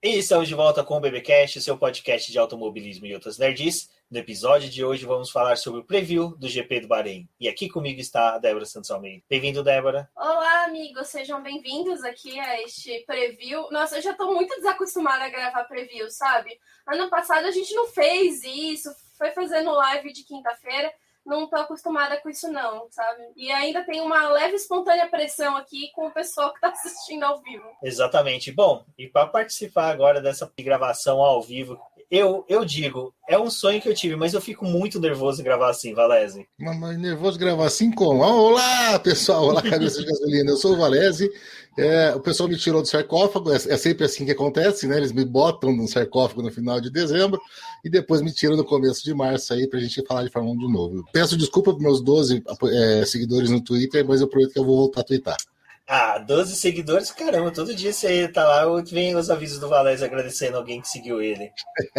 E estamos de volta com o BBcast, seu podcast de automobilismo e outras nerds. No episódio de hoje vamos falar sobre o preview do GP do Bahrein. E aqui comigo está a Débora Santos Almeida. Bem-vindo, Débora. Olá, amigos. Sejam bem-vindos aqui a este preview. Nossa, eu já estou muito desacostumada a gravar preview, sabe? Ano passado a gente não fez isso, foi fazendo live de quinta-feira. Não tô acostumada com isso não, sabe? E ainda tem uma leve espontânea pressão aqui com o pessoal que tá assistindo ao vivo. Exatamente. Bom, e para participar agora dessa gravação ao vivo, eu digo, é um sonho que eu tive, mas eu fico muito nervoso em gravar assim, Valese. Mas nervoso gravar assim como? Olá, pessoal! Olá, cabeça de gasolina. Eu sou o Valese. O pessoal me tirou do sarcófago, é sempre assim que acontece, né? Eles me botam no sarcófago no final de dezembro e depois me tiram no começo de março aí pra gente falar de Fórmula 1 de novo. Peço desculpa pros meus 12 seguidores no Twitter, mas eu prometo que eu vou voltar a twittar. 12 seguidores, caramba, todo dia você tá lá, vem os avisos do Valese agradecendo alguém que seguiu ele.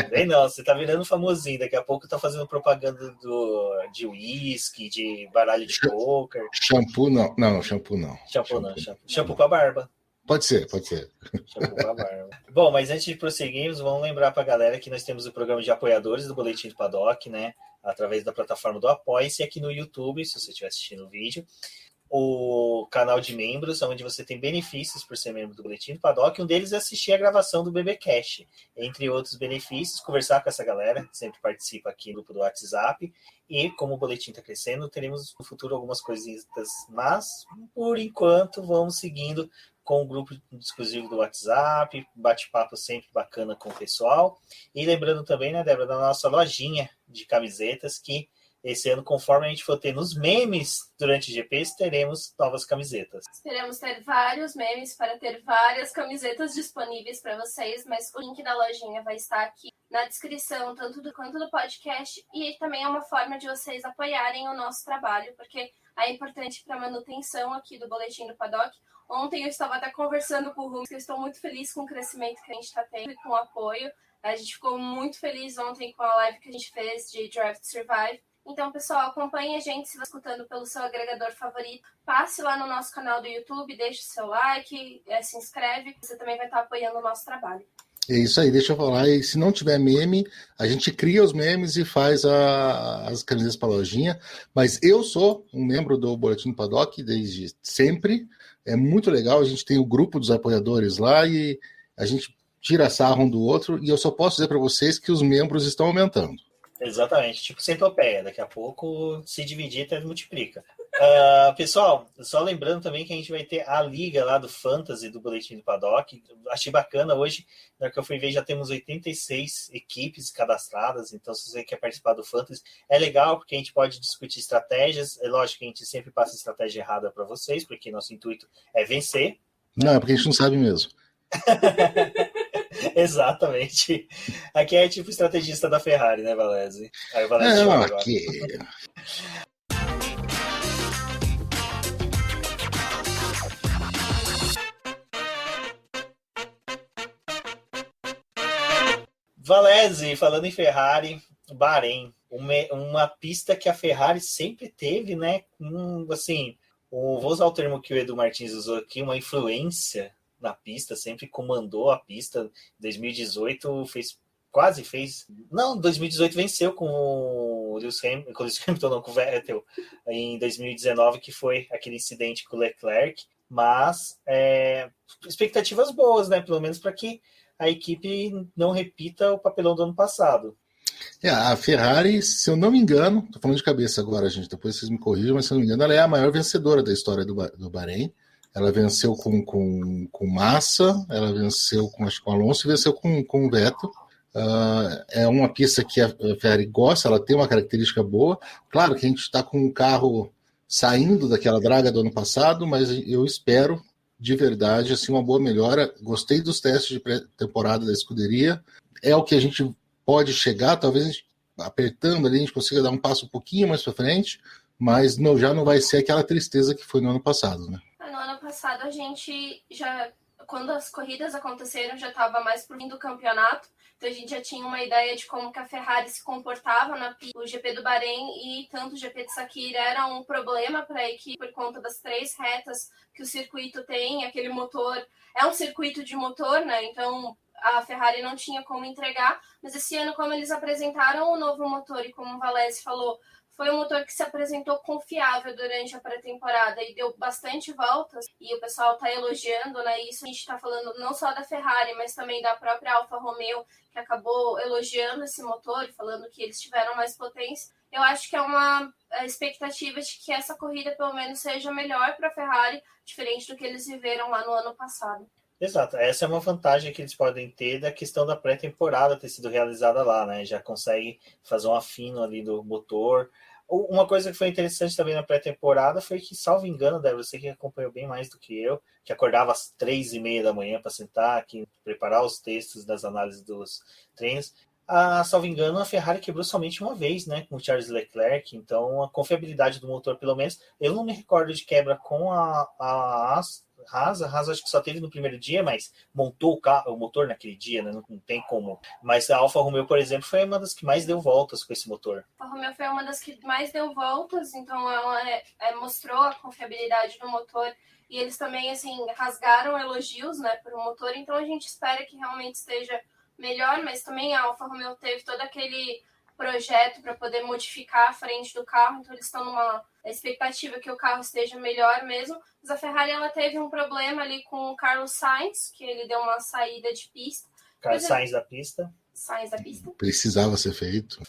Bem, não, você tá virando famosinho, daqui a pouco tá fazendo propaganda de uísque, de baralho de poker. Shampoo não. Shampoo não. Shampoo com a barba. Pode ser. Shampoo com a barba. Bom, mas antes de prosseguirmos, vamos lembrar pra galera que nós temos o programa de apoiadores do Boletim do Paddock, né, através da plataforma do Apoia-se, aqui no YouTube, se você estiver assistindo o vídeo. O canal de membros, onde você tem benefícios por ser membro do Boletim do Paddock. Um deles é assistir a gravação do BBcast. Entre outros benefícios, conversar com essa galera, que sempre participa aqui no grupo do WhatsApp. E como o Boletim está crescendo, teremos no futuro algumas coisinhas, mas, por enquanto, vamos seguindo com o grupo exclusivo do WhatsApp, bate-papo sempre bacana com o pessoal. E lembrando também, né, Débora, da nossa lojinha de camisetas, que esse ano, conforme a gente for ter nos memes durante o GP, teremos novas camisetas. Esperamos ter vários memes para ter várias camisetas disponíveis para vocês, mas o link da lojinha vai estar aqui na descrição, tanto quanto do podcast, e também é uma forma de vocês apoiarem o nosso trabalho, porque é importante para a manutenção aqui do Boletim do Paddock. Ontem eu estava até conversando com o Rubens, que eu estou muito feliz com o crescimento que a gente está tendo e com o apoio. A gente ficou muito feliz ontem com a live que a gente fez de Drive to Survive. Então, pessoal, acompanhe a gente se você está escutando pelo seu agregador favorito. Passe lá no nosso canal do YouTube, deixe o seu like, se inscreve. Você também vai estar apoiando o nosso trabalho. É isso aí, deixa eu falar. E se não tiver meme, a gente cria os memes e faz as camisetas para a lojinha. Mas eu sou um membro do Boletim do Paddock desde sempre. É muito legal, a gente tem o grupo dos apoiadores lá e a gente tira sarro um do outro. E eu só posso dizer para vocês que os membros estão aumentando. Exatamente, tipo centopeia, daqui a pouco se dividir até multiplica. Pessoal, só lembrando também que a gente vai ter a liga lá do Fantasy do Boletim do Paddock. Achei bacana hoje, na hora que eu fui ver, já temos 86 equipes cadastradas, então se você quer participar do Fantasy, é legal porque a gente pode discutir estratégias. É lógico que a gente sempre passa estratégia errada para vocês, porque nosso intuito é vencer. Não, é porque a gente não sabe mesmo. Exatamente. Aqui é tipo estrategista da Ferrari, né, Valese? Aí o Valese joga agora. Valese, falando em Ferrari, Bahrein, uma pista que a Ferrari sempre teve, né? Assim, vou usar o termo que o Edu Martins usou aqui, uma influência na pista, sempre comandou a pista. 2018 quase fez. Não, 2018 venceu com o Lewis Hamilton, não, com o Vettel, em 2019, que foi aquele incidente com o Leclerc. Mas expectativas boas, né? Pelo menos para que a equipe não repita o papelão do ano passado. A Ferrari, se eu não me engano, tô falando de cabeça agora, gente, depois vocês me corrijam, mas se eu não me engano, ela é a maior vencedora da história do Bahrein. Ela venceu com Massa, ela venceu com Alonso e venceu com o Vettel. É uma pista que a Ferrari gosta, ela tem uma característica boa. Claro que a gente está com um carro saindo daquela draga do ano passado, mas eu espero, de verdade, assim, uma boa melhora. Gostei dos testes de pré-temporada da escuderia. É o que a gente pode chegar, talvez apertando ali, a gente consiga dar um passo um pouquinho mais para frente, mas já não vai ser aquela tristeza que foi no ano passado, né? No ano passado a gente já, quando as corridas aconteceram, já estava mais pro fim do campeonato, então a gente já tinha uma ideia de como que a Ferrari se comportava na pista. O GP do Bahrein e tanto o GP de Sakir era um problema para a equipe por conta das 3 retas que o circuito tem, aquele motor, é um circuito de motor, né, então a Ferrari não tinha como entregar, mas esse ano, como eles apresentaram o novo motor, e como o Valese falou, foi um motor que se apresentou confiável durante a pré-temporada e deu bastante voltas, e o pessoal está elogiando, né? Isso a gente está falando não só da Ferrari, mas também da própria Alfa Romeo, que acabou elogiando esse motor, falando que eles tiveram mais potência. Eu acho que é uma expectativa de que essa corrida pelo menos seja melhor para a Ferrari, diferente do que eles viveram lá no ano passado. Exato, essa é uma vantagem que eles podem ter da questão da pré-temporada ter sido realizada lá, né? Já consegue fazer um afino ali do motor. Uma coisa que foi interessante também na pré-temporada foi que, salvo engano, você que acompanhou bem mais do que eu, que acordava às 3h30 da manhã para sentar aqui, preparar os textos das análises dos treinos, salvo engano, a Ferrari quebrou somente uma vez, né, com o Charles Leclerc, então a confiabilidade do motor, pelo menos, eu não me recordo de quebra com a Haas acho que só teve no primeiro dia, mas montou o motor naquele dia, né? Não tem como. Mas a Alfa Romeo, por exemplo, foi uma das que mais deu voltas com esse motor. A Alfa Romeo foi uma das que mais deu voltas, então ela mostrou a confiabilidade do motor, e eles também, assim, rasgaram elogios, né, para o motor, então a gente espera que realmente esteja melhor, mas também a Alfa Romeo teve todo aquele projeto para poder modificar a frente do carro, então eles estão numa expectativa que o carro esteja melhor mesmo, mas a Ferrari ela teve um problema ali com o Carlos Sainz, que ele deu uma saída de pista. Sainz da pista. Precisava ser feito.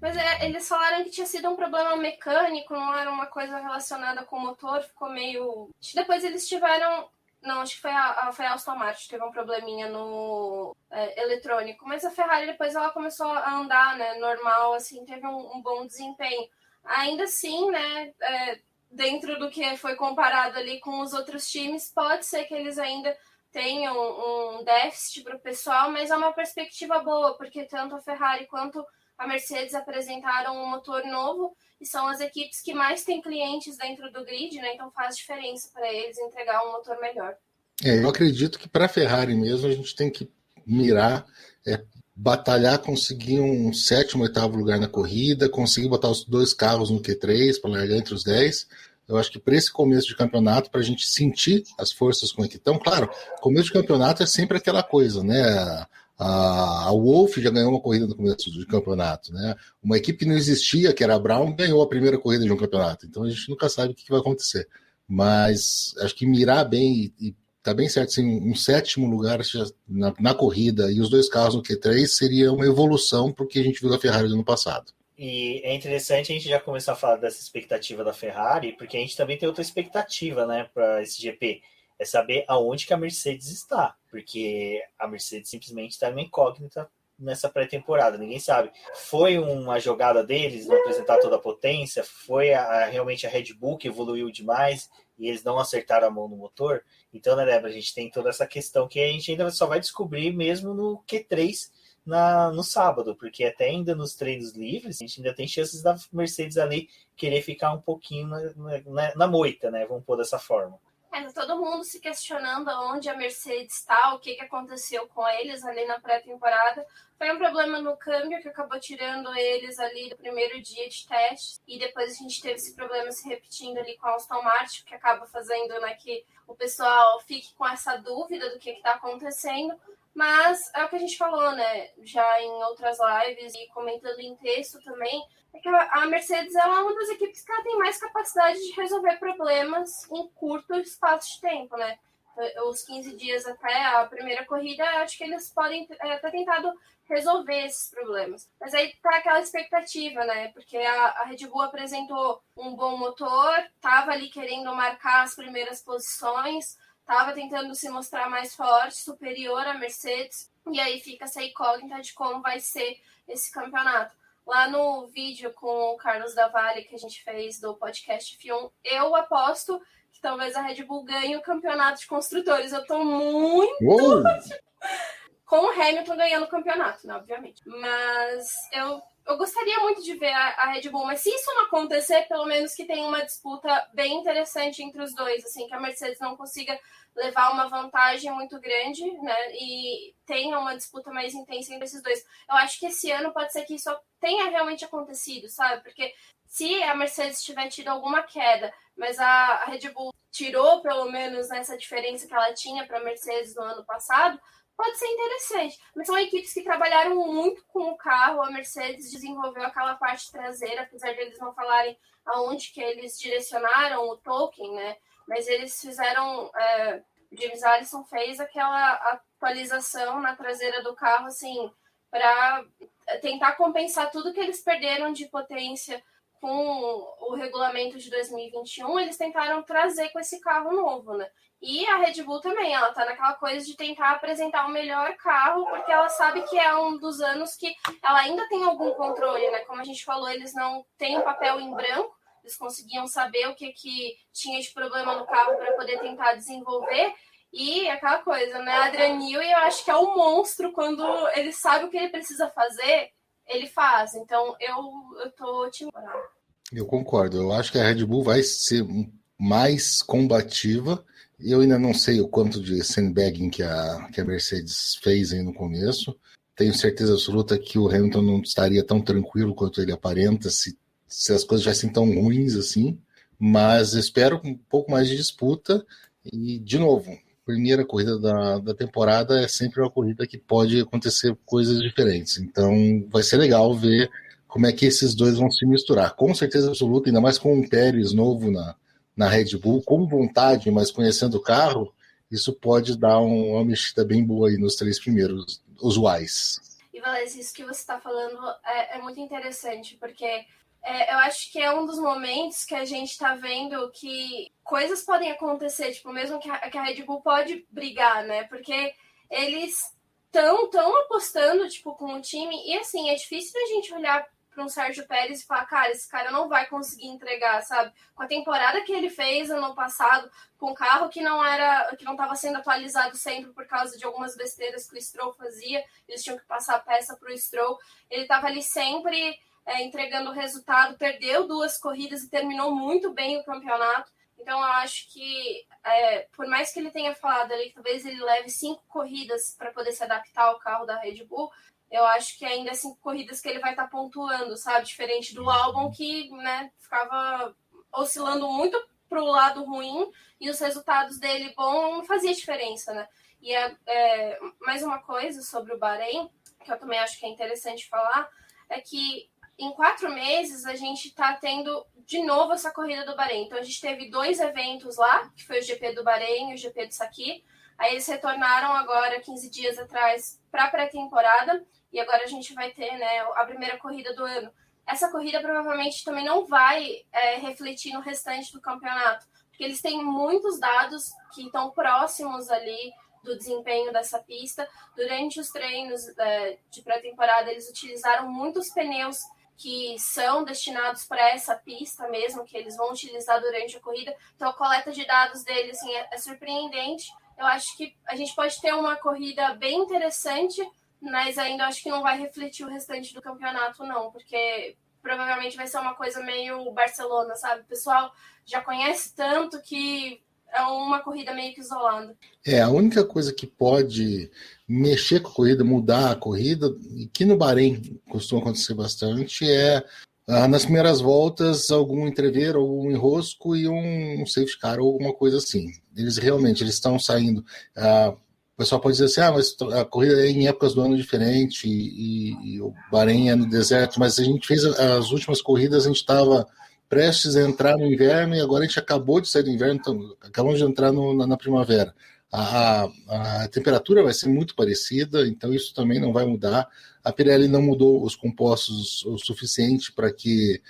Mas eles falaram que tinha sido um problema mecânico, não era uma coisa relacionada com o motor, ficou meio... Depois eles tiveram... Não, acho que foi a Aston Martin, teve um probleminha no eletrônico, mas a Ferrari depois ela começou a andar, né, normal, assim, teve um bom desempenho. Ainda assim, né, dentro do que foi comparado ali com os outros times, pode ser que eles ainda tenham um déficit para o pessoal, mas é uma perspectiva boa, porque tanto a Ferrari quanto a Mercedes apresentaram um motor novo e são as equipes que mais têm clientes dentro do grid, né? Então faz diferença para eles entregar um motor melhor. Eu acredito que para a Ferrari mesmo a gente tem que mirar, batalhar, conseguir um 7º, 8º lugar na corrida, conseguir botar os 2 carros no Q3 para largar entre os 10. Eu acho que para esse começo de campeonato, para a gente sentir as forças com o que estão, claro, começo de campeonato é sempre aquela coisa, né? A Wolf já ganhou uma corrida no começo do campeonato, né? Uma equipe que não existia, que era a Brown, ganhou a primeira corrida de um campeonato. Então a gente nunca sabe o que vai acontecer. Mas acho que mirar bem e tá bem certo, assim, um 7º lugar na corrida e os 2 carros no Q3 seria uma evolução para o que a gente viu da Ferrari no ano passado. E é interessante a gente já começar a falar dessa expectativa da Ferrari, porque a gente também tem outra expectativa, né, para esse GP. É saber aonde que a Mercedes está, porque a Mercedes simplesmente está numa incógnita nessa pré-temporada, ninguém sabe. Foi uma jogada deles não apresentar toda a potência? Foi realmente a Red Bull que evoluiu demais e eles não acertaram a mão no motor? Então, né, Débora, a gente tem toda essa questão que a gente ainda só vai descobrir mesmo no Q3 no sábado, porque até ainda nos treinos livres a gente ainda tem chances da Mercedes ali querer ficar um pouquinho na moita, né? Vamos pôr dessa forma. Tá todo mundo se questionando onde a Mercedes está, o que aconteceu com eles ali na pré-temporada. Foi um problema no câmbio que acabou tirando eles ali do primeiro dia de testes. E depois a gente teve esse problema se repetindo ali com a Aston Martin, que acaba fazendo, né, que o pessoal fique com essa dúvida do que está acontecendo. Mas é o que a gente falou, né, já em outras lives e comentando em texto também, é que a Mercedes ela é uma das equipes que ela tem mais capacidade de resolver problemas em curto espaço de tempo, né? Os 15 dias até a primeira corrida, acho que eles podem ter tentado resolver esses problemas. Mas aí tá aquela expectativa, né? Porque a Red Bull apresentou um bom motor, tava ali querendo marcar as primeiras posições, estava tentando se mostrar mais forte, superior à Mercedes, e aí fica essa incógnita de como vai ser esse campeonato. Lá no vídeo com o Carlos Davalli, que a gente fez do podcast F1, eu aposto que talvez a Red Bull ganhe o campeonato de construtores. Eu tô muito... com o Hamilton ganhando o campeonato, né, obviamente. Mas eu gostaria muito de ver a Red Bull, mas se isso não acontecer, pelo menos que tenha uma disputa bem interessante entre os dois, assim, que a Mercedes não consiga levar uma vantagem muito grande, né, e tenha uma disputa mais intensa entre esses dois. Eu acho que esse ano pode ser que isso tenha realmente acontecido, sabe? Porque se a Mercedes tiver tido alguma queda, mas a Red Bull tirou pelo menos essa diferença que ela tinha para a Mercedes no ano passado, pode ser interessante. Mas são equipes que trabalharam muito com o carro. A Mercedes desenvolveu aquela parte traseira, apesar de eles não falarem aonde que eles direcionaram o Tolkien, né? Mas eles fizeram... James Allison fez aquela atualização na traseira do carro, assim, para tentar compensar tudo que eles perderam de potência com o regulamento de 2021. Eles tentaram trazer com esse carro novo, né? E a Red Bull também, ela tá naquela coisa de tentar apresentar o melhor carro, porque ela sabe que é um dos anos que ela ainda tem algum controle, né? Como a gente falou, eles não têm um papel em branco, eles conseguiam saber o que tinha de problema no carro para poder tentar desenvolver. E aquela coisa, né? Adrian Newey, eu acho que é um monstro. Quando ele sabe o que ele precisa fazer, ele faz. Então, eu tô otimista. Eu concordo. Eu acho que a Red Bull vai ser mais combativa. Eu ainda não sei o quanto de sandbagging que a Mercedes fez aí no começo. Tenho certeza absoluta que o Hamilton não estaria tão tranquilo quanto ele aparenta se as coisas já são tão ruins assim. Mas espero um pouco mais de disputa. E, de novo, primeira corrida da temporada é sempre uma corrida que pode acontecer coisas diferentes. Então vai ser legal ver como é que esses dois vão se misturar. Com certeza absoluta, ainda mais com um Pérez novo na Red Bull, com vontade, mas conhecendo o carro, isso pode dar uma mexida bem boa aí nos 3 primeiros usuais. E Valézia, isso que você está falando é muito interessante, porque eu acho que é um dos momentos que a gente está vendo que coisas podem acontecer, tipo, mesmo que a Red Bull pode brigar, né? Porque eles estão apostando, tipo, com o time, e assim, é difícil a gente olhar para um Sérgio Pérez e falar, cara, esse cara não vai conseguir entregar, sabe? Com a temporada que ele fez ano passado, com um carro que não estava sendo atualizado sempre por causa de algumas besteiras que o Stroll fazia, eles tinham que passar a peça para o Stroll, ele estava ali sempre entregando o resultado, perdeu 2 corridas e terminou muito bem o campeonato. Então eu acho que, por mais que ele tenha falado ali que talvez ele leve 5 corridas para poder se adaptar ao carro da Red Bull, eu acho que ainda é 5 corridas que ele vai estar pontuando, sabe? Diferente do Albon, que, né, ficava oscilando muito pro lado ruim e os resultados dele bom não fazia diferença, né? E mais uma coisa sobre o Bahrein, que eu também acho que é interessante falar, é que em 4 meses a gente está tendo de novo essa corrida do Bahrein. Então a gente teve 2 eventos lá, que foi o GP do Bahrein e o GP do Sakir. Aí eles retornaram agora, 15 dias atrás, para a pré-temporada. E agora a gente vai ter, né, a primeira corrida do ano. Essa corrida provavelmente também não vai refletir no restante do campeonato, porque eles têm muitos dados que estão próximos ali do desempenho dessa pista. Durante os treinos de pré-temporada, eles utilizaram muitos pneus que são destinados para essa pista mesmo, que eles vão utilizar durante a corrida. Então, a coleta de dados deles assim, é surpreendente. Eu acho que a gente pode ter uma corrida bem interessante, mas ainda acho que não vai refletir o restante do campeonato, não, porque provavelmente vai ser uma coisa meio Barcelona, sabe? O pessoal já conhece tanto que é uma corrida meio que isolada. A única coisa que pode mexer com a corrida, mudar a corrida, e que no Bahrein costuma acontecer bastante, nas primeiras voltas algum entreveiro, algum enrosco e um safety car ou alguma coisa assim. Eles estão saindo... O pessoal pode dizer assim, mas a corrida é em épocas do ano diferente e o Bahrein é no deserto, mas a gente fez as últimas corridas, a gente estava prestes a entrar no inverno e agora a gente acabou de sair do inverno, então acabamos de entrar na primavera. A temperatura vai ser muito parecida, então isso também não vai mudar. A Pirelli não mudou os compostos o suficiente para que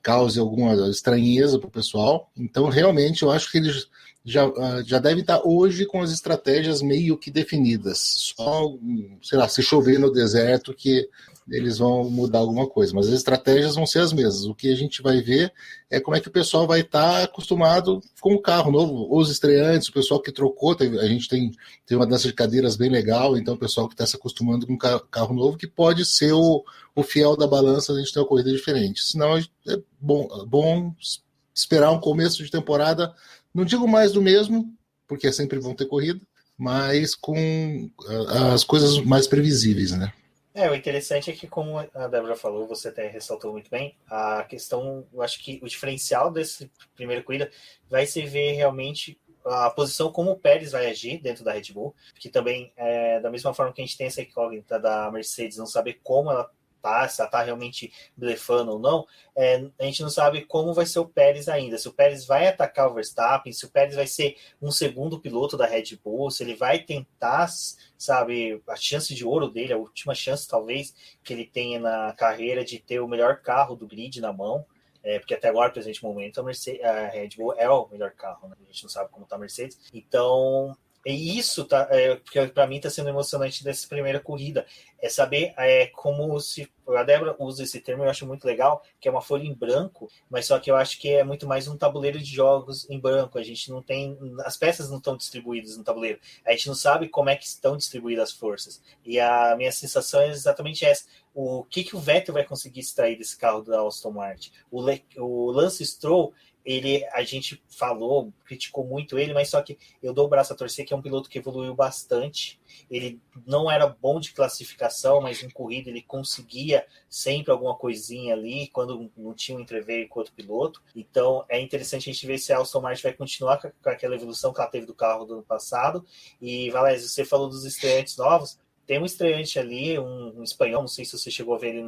cause alguma estranheza para o pessoal, então realmente eu acho que eles já devem estar hoje com as estratégias meio que definidas. Só, sei lá, se chover no deserto que eles vão mudar alguma coisa, mas as estratégias vão ser as mesmas. O que a gente vai ver é como é que o pessoal vai estar acostumado com o carro novo, os estreantes, o pessoal que trocou, a gente tem uma dança de cadeiras bem legal, então o pessoal que está se acostumando com carro novo, que pode ser o fiel da balança, a gente ter uma corrida diferente. Senão é bom esperar um começo de temporada, não digo mais do mesmo, porque sempre vão ter corrida, mas com as coisas mais previsíveis, né? O interessante é que, como a Débora falou, você até ressaltou muito bem, a questão, eu acho que o diferencial dessa primeira corrida vai se ver realmente a posição como o Pérez vai agir dentro da Red Bull, que também, da mesma forma que a gente tem essa incógnita da Mercedes, não saber como ela tá, se ela tá realmente blefando ou não, a gente não sabe como vai ser o Pérez ainda, se o Pérez vai atacar o Verstappen, se o Pérez vai ser um segundo piloto da Red Bull, se ele vai tentar, sabe, a chance de ouro dele, a última chance talvez que ele tenha na carreira de ter o melhor carro do grid na mão, porque até agora, no presente momento, a Red Bull é o melhor carro, né? A gente não sabe como tá a Mercedes, então... E isso porque para mim está sendo emocionante dessa primeira corrida. É saber como se. A Débora usa esse termo, eu acho muito legal, que é uma folha em branco, mas só que eu acho que é muito mais um tabuleiro de jogos em branco. A gente não tem. As peças não estão distribuídas no tabuleiro. A gente não sabe como é que estão distribuídas as forças. E a minha sensação é exatamente essa. O que o Vettel vai conseguir extrair desse carro da Aston Martin? O Lance Stroll. A gente falou, criticou muito ele, mas só que eu dou o braço a torcer que é um piloto que evoluiu bastante. Ele não era bom de classificação, mas em corrida ele conseguia sempre alguma coisinha ali, quando não tinha um entreveiro com outro piloto. Então é interessante a gente ver se a Aston Martin vai continuar com aquela evolução que ela teve do carro do ano passado. E, Valézio, você falou dos estreantes novos. Tem um estreante ali, um espanhol, não sei se você chegou a ver ele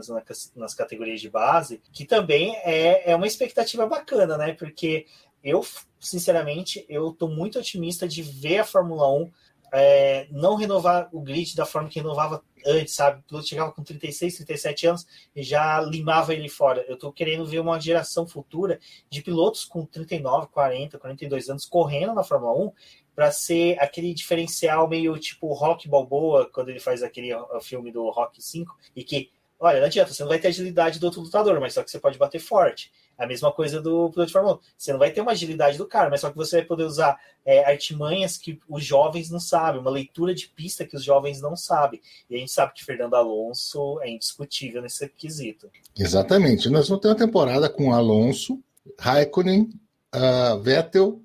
nas categorias de base, que também é uma expectativa bacana, né? Porque eu, sinceramente, eu estou muito otimista de ver a Fórmula 1 não renovar o grid da forma que renovava antes, sabe? O piloto chegava com 36, 37 anos e já limava ele fora. Eu estou querendo ver uma geração futura de pilotos com 39, 40, 42 anos correndo na Fórmula 1 para ser aquele diferencial meio tipo Rock Balboa, quando ele faz aquele filme do Rock 5, e que, olha, não adianta, você não vai ter agilidade do outro lutador, mas só que você pode bater forte. A mesma coisa do piloto de Fórmula 1. Você não vai ter uma agilidade do cara, mas só que você vai poder usar artimanhas que os jovens não sabem, uma leitura de pista que os jovens não sabem. E a gente sabe que Fernando Alonso é indiscutível nesse quesito. Exatamente. Nós vamos ter uma temporada com Alonso, Raikkonen, Vettel,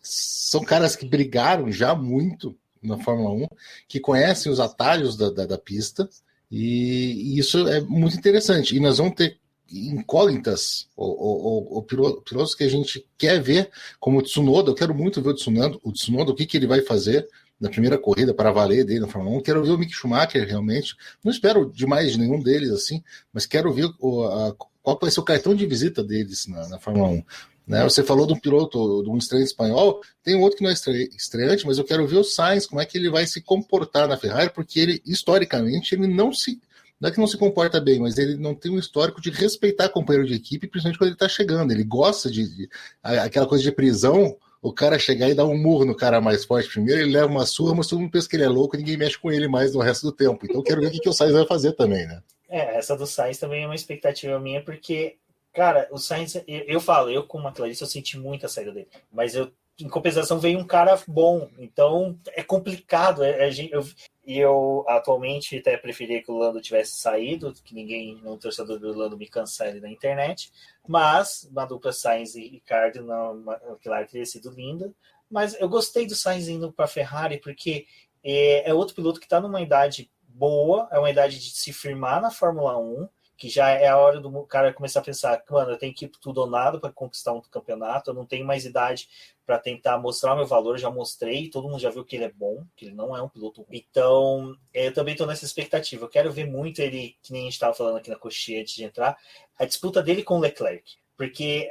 são caras que brigaram já muito na Fórmula 1, que conhecem os atalhos da pista, e isso é muito interessante. E nós vamos ter incógnitas, ou pilotos que a gente quer ver, como o Tsunoda. Eu quero muito ver o Tsunoda, o que ele vai fazer na primeira corrida para valer dele na Fórmula 1. Quero ver o Mick Schumacher realmente. Não espero demais de nenhum deles, assim, mas quero ver qual vai ser o cartão de visita deles na Fórmula 1. Né? Você falou de um piloto, de um estreante espanhol, tem um outro que não é estreante, mas eu quero ver o Sainz, como é que ele vai se comportar na Ferrari, porque ele, historicamente, ele não é que não se comporta bem, mas ele não tem um histórico de respeitar companheiro de equipe, principalmente quando ele está chegando. Ele gosta de aquela coisa de prisão, o cara chegar e dar um murro no cara mais forte primeiro, ele leva uma surra, mas todo mundo pensa que ele é louco e ninguém mexe com ele mais no resto do tempo. Então eu quero ver o que o Sainz vai fazer também, né? Essa do Sainz também é uma expectativa minha, porque, cara, o Sainz, eu como uma Clarice, eu senti muito a saída dele, mas em compensação veio um cara bom, então é complicado. Eu atualmente até preferia que o Lando tivesse saído, que um torcedor do Lando me cancele na internet, mas uma dupla Sainz e Ricciardo na McLaren teria sido linda. Mas eu gostei do Sainz indo para a Ferrari, porque é outro piloto que está numa idade boa, é uma idade de se firmar na Fórmula 1, que já é a hora do cara começar a pensar, mano, eu tenho que ir tudo ou nada para conquistar um campeonato, eu não tenho mais idade para tentar mostrar o meu valor, já mostrei, todo mundo já viu que ele é bom, que ele não é um piloto ruim. Então, eu também estou nessa expectativa, eu quero ver muito ele, que nem a gente estava falando aqui na coxinha antes de entrar, a disputa dele com o Leclerc, porque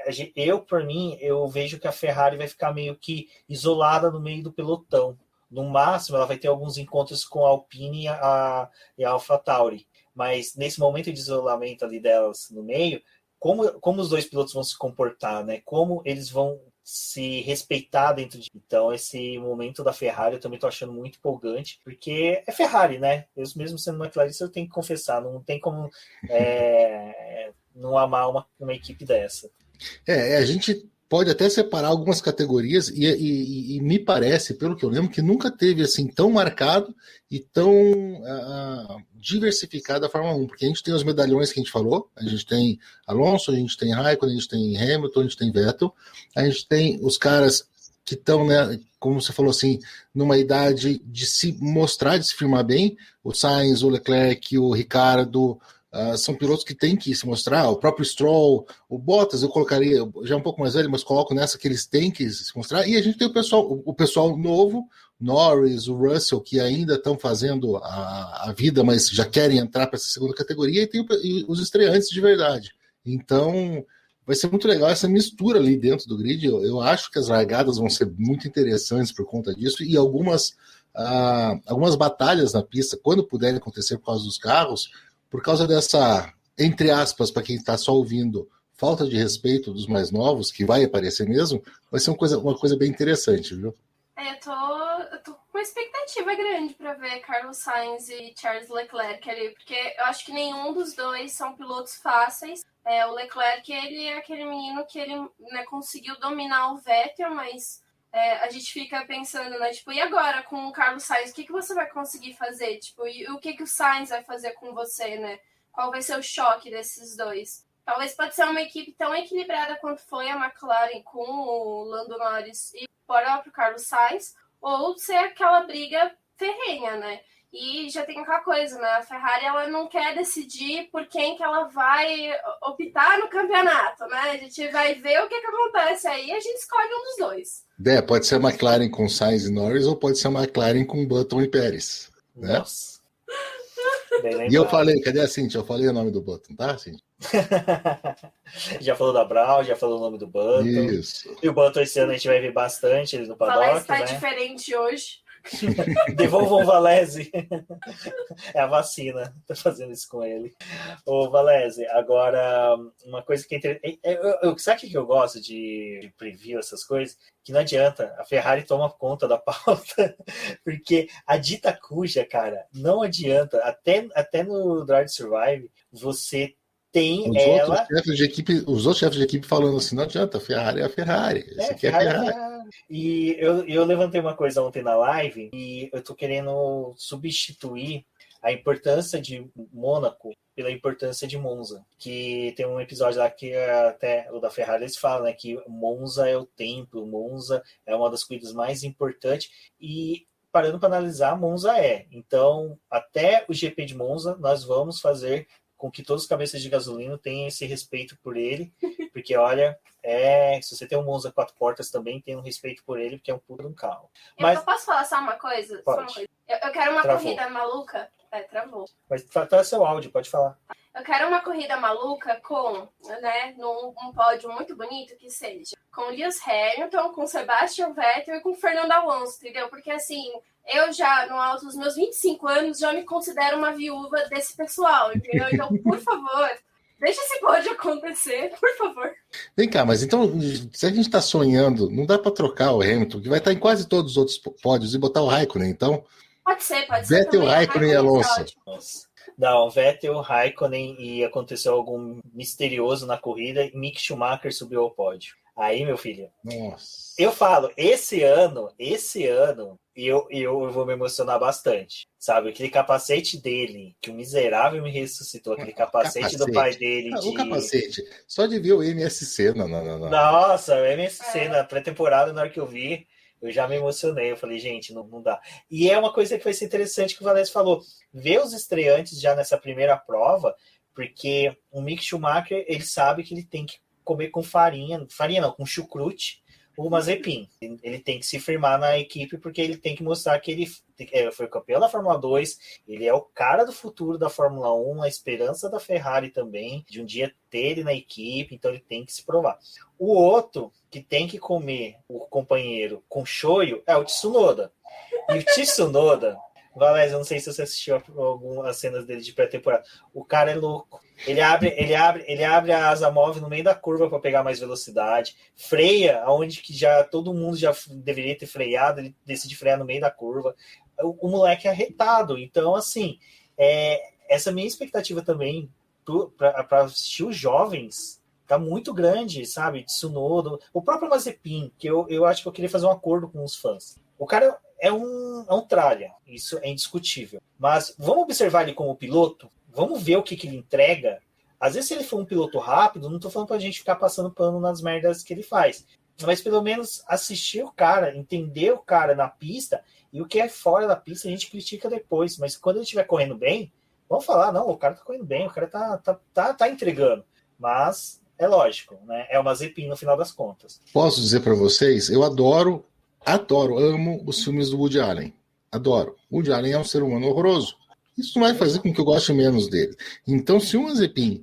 por mim, eu vejo que a Ferrari vai ficar meio que isolada no meio do pelotão. No máximo, ela vai ter alguns encontros com a Alpine e a AlphaTauri, mas nesse momento de isolamento ali delas no meio, como os dois pilotos vão se comportar, né? Como eles vão se respeitar dentro de... Então, esse momento da Ferrari eu também estou achando muito empolgante, porque é Ferrari, né? Eu mesmo sendo uma Clarice, eu tenho que confessar, não tem como não amar uma equipe dessa. A gente pode até separar algumas categorias e me parece, pelo que eu lembro, que nunca teve assim tão marcado e tão diversificado a Fórmula 1, porque a gente tem os medalhões que a gente falou, a gente tem Alonso, a gente tem Raikkonen, a gente tem Hamilton, a gente tem Vettel, a gente tem os caras que estão, né, como você falou assim, numa idade de se mostrar, de se firmar bem, o Sainz, o Leclerc, o Ricciardo, são pilotos que têm que se mostrar. O próprio Stroll, o Bottas, eu colocaria, já um pouco mais velho, mas coloco nessa que eles têm que se mostrar. E a gente tem o pessoal novo, Norris, o Russell, que ainda estão fazendo a vida, mas já querem entrar para essa segunda categoria, e tem os estreantes de verdade. Então, vai ser muito legal essa mistura ali dentro do grid. Eu acho que as largadas vão ser muito interessantes por conta disso, e algumas batalhas na pista, quando puderem acontecer por causa dos carros, por causa dessa, entre aspas, para quem está só ouvindo, falta de respeito dos mais novos, que vai aparecer mesmo, vai ser uma coisa bem interessante, viu? Eu tô com uma expectativa grande para ver Carlos Sainz e Charles Leclerc ali, porque eu acho que nenhum dos dois são pilotos fáceis. O Leclerc, ele é aquele menino que ele, né, conseguiu dominar o Vettel, mas a gente fica pensando, né, tipo, e agora com o Carlos Sainz, o que você vai conseguir fazer? Tipo, e o que o Sainz vai fazer com você, né? Qual vai ser o choque desses dois? Talvez pode ser uma equipe tão equilibrada quanto foi a McLaren com o Lando Norris e o próprio Carlos Sainz, ou ser aquela briga ferrenha, né? E já tem aquela coisa, né? A Ferrari, ela não quer decidir por quem que ela vai optar no campeonato, né? A gente vai ver o que acontece aí e a gente escolhe um dos dois. Pode ser a McLaren com Sainz e Norris, ou pode ser a McLaren com Button e Pérez. Né? Nossa. E eu falei, cadê a Cintia? Eu falei o nome do Button, tá, Cintia? Já falou da Brown, já falou o nome do Button. Isso. E o Button esse ano a gente vai ver bastante ele no paddock, Valese tá né? diferente hoje. Devolvam o Valese. É a vacina, tá fazendo isso com ele. Ô Valese, agora uma coisa que é interessante. Sabe o que eu gosto de preview, essas coisas? Que não adianta, a Ferrari toma conta da pauta, porque a dita cuja, cara, não adianta. Até no Drive to Survive, você tem ela. Os outros chefes de equipe falando assim: não adianta, a Ferrari é a Ferrari. Esse aqui é a Ferrari. E eu levantei uma coisa ontem na live e eu tô querendo substituir a importância de Mônaco pela importância de Monza. Que tem um episódio lá que até o da Ferrari eles falam, né, que Monza é o templo, Monza é uma das corridas mais importantes. E parando para analisar, Monza é. Então, até o GP de Monza, nós vamos fazer com que todos os cabeças de gasolina tenham esse respeito por ele, porque, olha, se você tem um Monza 4 portas também, tem um respeito por ele, porque é um puto de um carro. Mas eu posso falar só uma coisa? Pode. Só uma coisa. Eu quero uma Travou. corrida maluca. Travou. Mas tá seu áudio, pode falar. Eu quero uma corrida maluca com, né, um pódio muito bonito que seja com Lewis Hamilton, com Sebastian Vettel e com Fernando Alonso, entendeu? Porque, assim, eu já, no alto dos meus 25 anos, já me considero uma viúva desse pessoal, entendeu? Então, por favor, deixa esse pódio acontecer, por favor. Vem cá, mas então, se a gente está sonhando, não dá para trocar o Hamilton, que vai estar em quase todos os outros pódios, e botar o Raikkonen, então? Pode ser. Vettel, Raikkonen e Alonso. Não, Vettel, Raikkonen e aconteceu algum misterioso na corrida e Mick Schumacher subiu ao pódio. Aí, meu filho, nossa, eu falo, esse ano, eu vou me emocionar bastante. Sabe, aquele capacete dele, que o miserável me ressuscitou, aquele capacete do pai dele. O capacete, só de ver o MSC. Nossa, o MSC na pré-temporada, na hora que eu vi, eu já me emocionei. Eu falei, gente, não dá. E é uma coisa que vai ser interessante que o Valese falou. Ver os estreantes já nessa primeira prova, porque o Mick Schumacher, ele sabe que ele tem que comer com farinha não, com chucrute, o Mazepin. Ele tem que se firmar na equipe, porque ele tem que mostrar que ele foi campeão da Fórmula 2, ele é o cara do futuro da Fórmula 1, a esperança da Ferrari também, de um dia ter ele na equipe, então ele tem que se provar. O outro que tem que comer o companheiro com shoyu é o Tsunoda. E o Tsunoda, Valézio, eu não sei se você assistiu algumas cenas dele de pré-temporada. O cara é louco. Ele abre a asa móvel no meio da curva para pegar mais velocidade, freia aonde que já todo mundo já deveria ter freado, ele decide frear no meio da curva. O moleque é arretado. Então, assim, essa minha expectativa também para assistir os jovens tá muito grande, sabe? Tsunoda, o próprio Mazepin, que eu acho que eu queria fazer um acordo com os fãs. O cara é um tralha, isso é indiscutível. Mas vamos observar ele como piloto, vamos ver o que ele entrega. Às vezes, se ele for um piloto rápido, não tô falando pra gente ficar passando pano nas merdas que ele faz, mas pelo menos assistir o cara, entender o cara na pista, e o que é fora da pista a gente critica depois, mas quando ele estiver correndo bem, vamos falar, não, o cara tá correndo bem, o cara tá entregando. Mas é lógico, né? É o Mazepin no final das contas. Posso dizer para vocês, eu adoro, amo os filmes do Woody Allen. Adoro. O Woody Allen é um ser humano horroroso. Isso não vai fazer com que eu goste menos dele. Então, se o Mazepin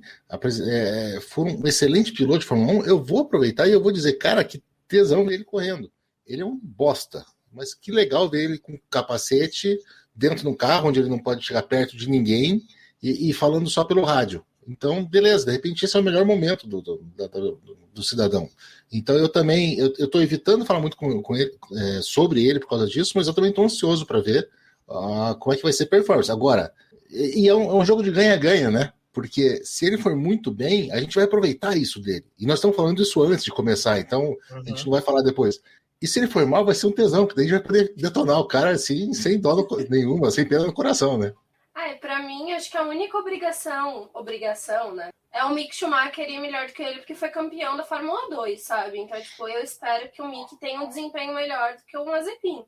for um excelente piloto de Fórmula 1, eu vou aproveitar e eu vou dizer, cara, que tesão ver ele correndo. Ele é um bosta, mas que legal ver ele com capacete dentro de um carro onde ele não pode chegar perto de ninguém e falando só pelo rádio. Então, beleza, de repente esse é o melhor momento do cidadão. Então, eu também, eu estou evitando falar muito com ele, sobre ele por causa disso, mas eu também estou ansioso para ver como é que vai ser a performance. Agora, é um jogo de ganha-ganha, né? Porque se ele for muito bem, a gente vai aproveitar isso dele. E nós estamos falando isso antes de começar, então a gente não vai falar depois. E se ele for mal, vai ser um tesão, porque daí a gente vai poder detonar o cara assim, sem dó nenhuma, sem pena no coração, né? Pra mim, acho que a única obrigação, né, é o Mick Schumacher ir melhor do que ele, porque foi campeão da Fórmula 2, sabe? Então, tipo, eu espero que o Mick tenha um desempenho melhor do que o Mazepin.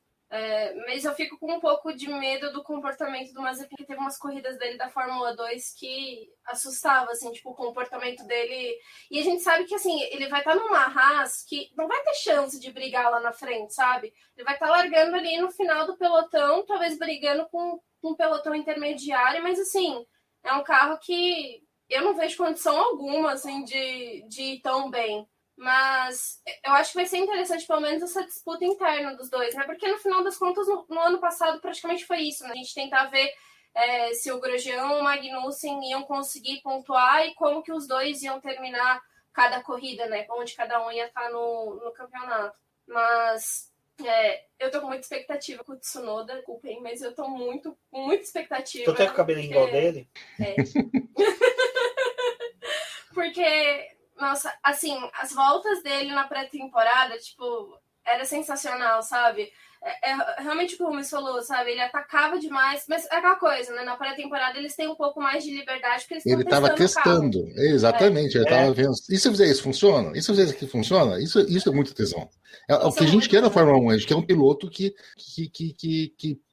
Mas eu fico com um pouco de medo do comportamento do Mazepin, que teve umas corridas dele da Fórmula 2 que assustava, assim, tipo, o comportamento dele. E a gente sabe que, assim, ele vai estar numa Haas que não vai ter chance de brigar lá na frente, sabe? Ele vai estar largando ali no final do pelotão, talvez brigando com um pelotão intermediário, mas, assim, é um carro que eu não vejo condição alguma, assim, de ir tão bem. Mas eu acho que vai ser interessante, pelo menos, essa disputa interna dos dois, né? Porque, no final das contas, no ano passado, praticamente foi isso, né? A gente tentar ver se o Grosjean e o Magnussen iam conseguir pontuar e como que os dois iam terminar cada corrida, né? Onde cada um ia estar no campeonato. Mas eu tô com muita expectativa com o Tsunoda, desculpem, mas eu tô muito, com muita expectativa. Tu tem o cabelinho igual dele? Porque, nossa, assim, as voltas dele na pré-temporada, tipo, era sensacional, sabe? Realmente o que o Rubens falou, sabe? Ele atacava demais, mas é aquela coisa, né? Na pré-temporada eles têm um pouco mais de liberdade, porque eles ele estava testando. Exatamente, ele estava vendo. E se eu fizer isso, funciona? E se eu fizer isso aqui, funciona? Isso é muito tesão. O que a gente quer na Fórmula 1, a gente quer um piloto que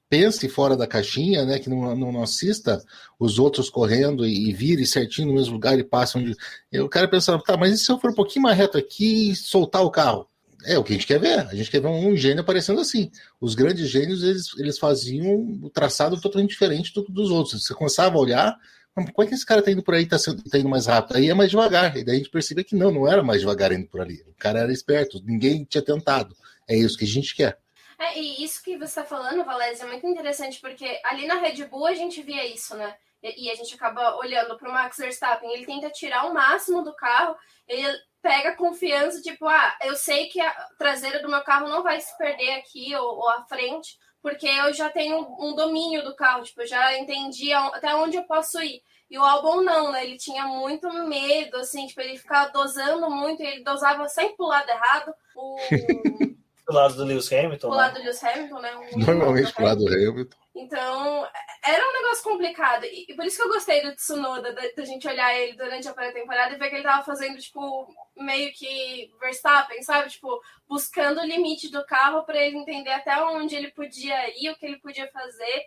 pense fora da caixinha, né? Que não assista os outros correndo e vire certinho no mesmo lugar e passe onde. Eu quero pensar, tá, mas e se eu for um pouquinho mais reto aqui e soltar o carro? É o que a gente quer ver. A gente quer ver um gênio aparecendo assim. Os grandes gênios, eles faziam o traçado totalmente diferente dos outros. Você começava a olhar, como é que esse cara tá indo por aí, tá indo mais rápido? Aí é mais devagar. E daí a gente percebia que não era mais devagar indo por ali. O cara era esperto, ninguém tinha tentado. É isso que a gente quer. E isso que você está falando, Valézia, é muito interessante, porque ali na Red Bull a gente via isso, né? E a gente acaba olhando para o Max Verstappen, ele tenta tirar o máximo do carro, ele pega confiança, tipo, eu sei que a traseira do meu carro não vai se perder aqui ou à frente, porque eu já tenho um domínio do carro, tipo, eu já entendi até onde eu posso ir. E o Albon não, né? Ele tinha muito medo, assim, tipo, ele ficava dosando muito, e ele dosava sempre pro lado errado. Do lado do Lewis Hamilton. Do lado do Lewis Hamilton, né? Normalmente pro lado do Hamilton. Então, era um negócio complicado. E por isso que eu gostei do Tsunoda, da gente olhar ele durante a pré-temporada e ver que ele tava fazendo, tipo, meio que Verstappen, sabe? Tipo, buscando o limite do carro para ele entender até onde ele podia ir, o que ele podia fazer.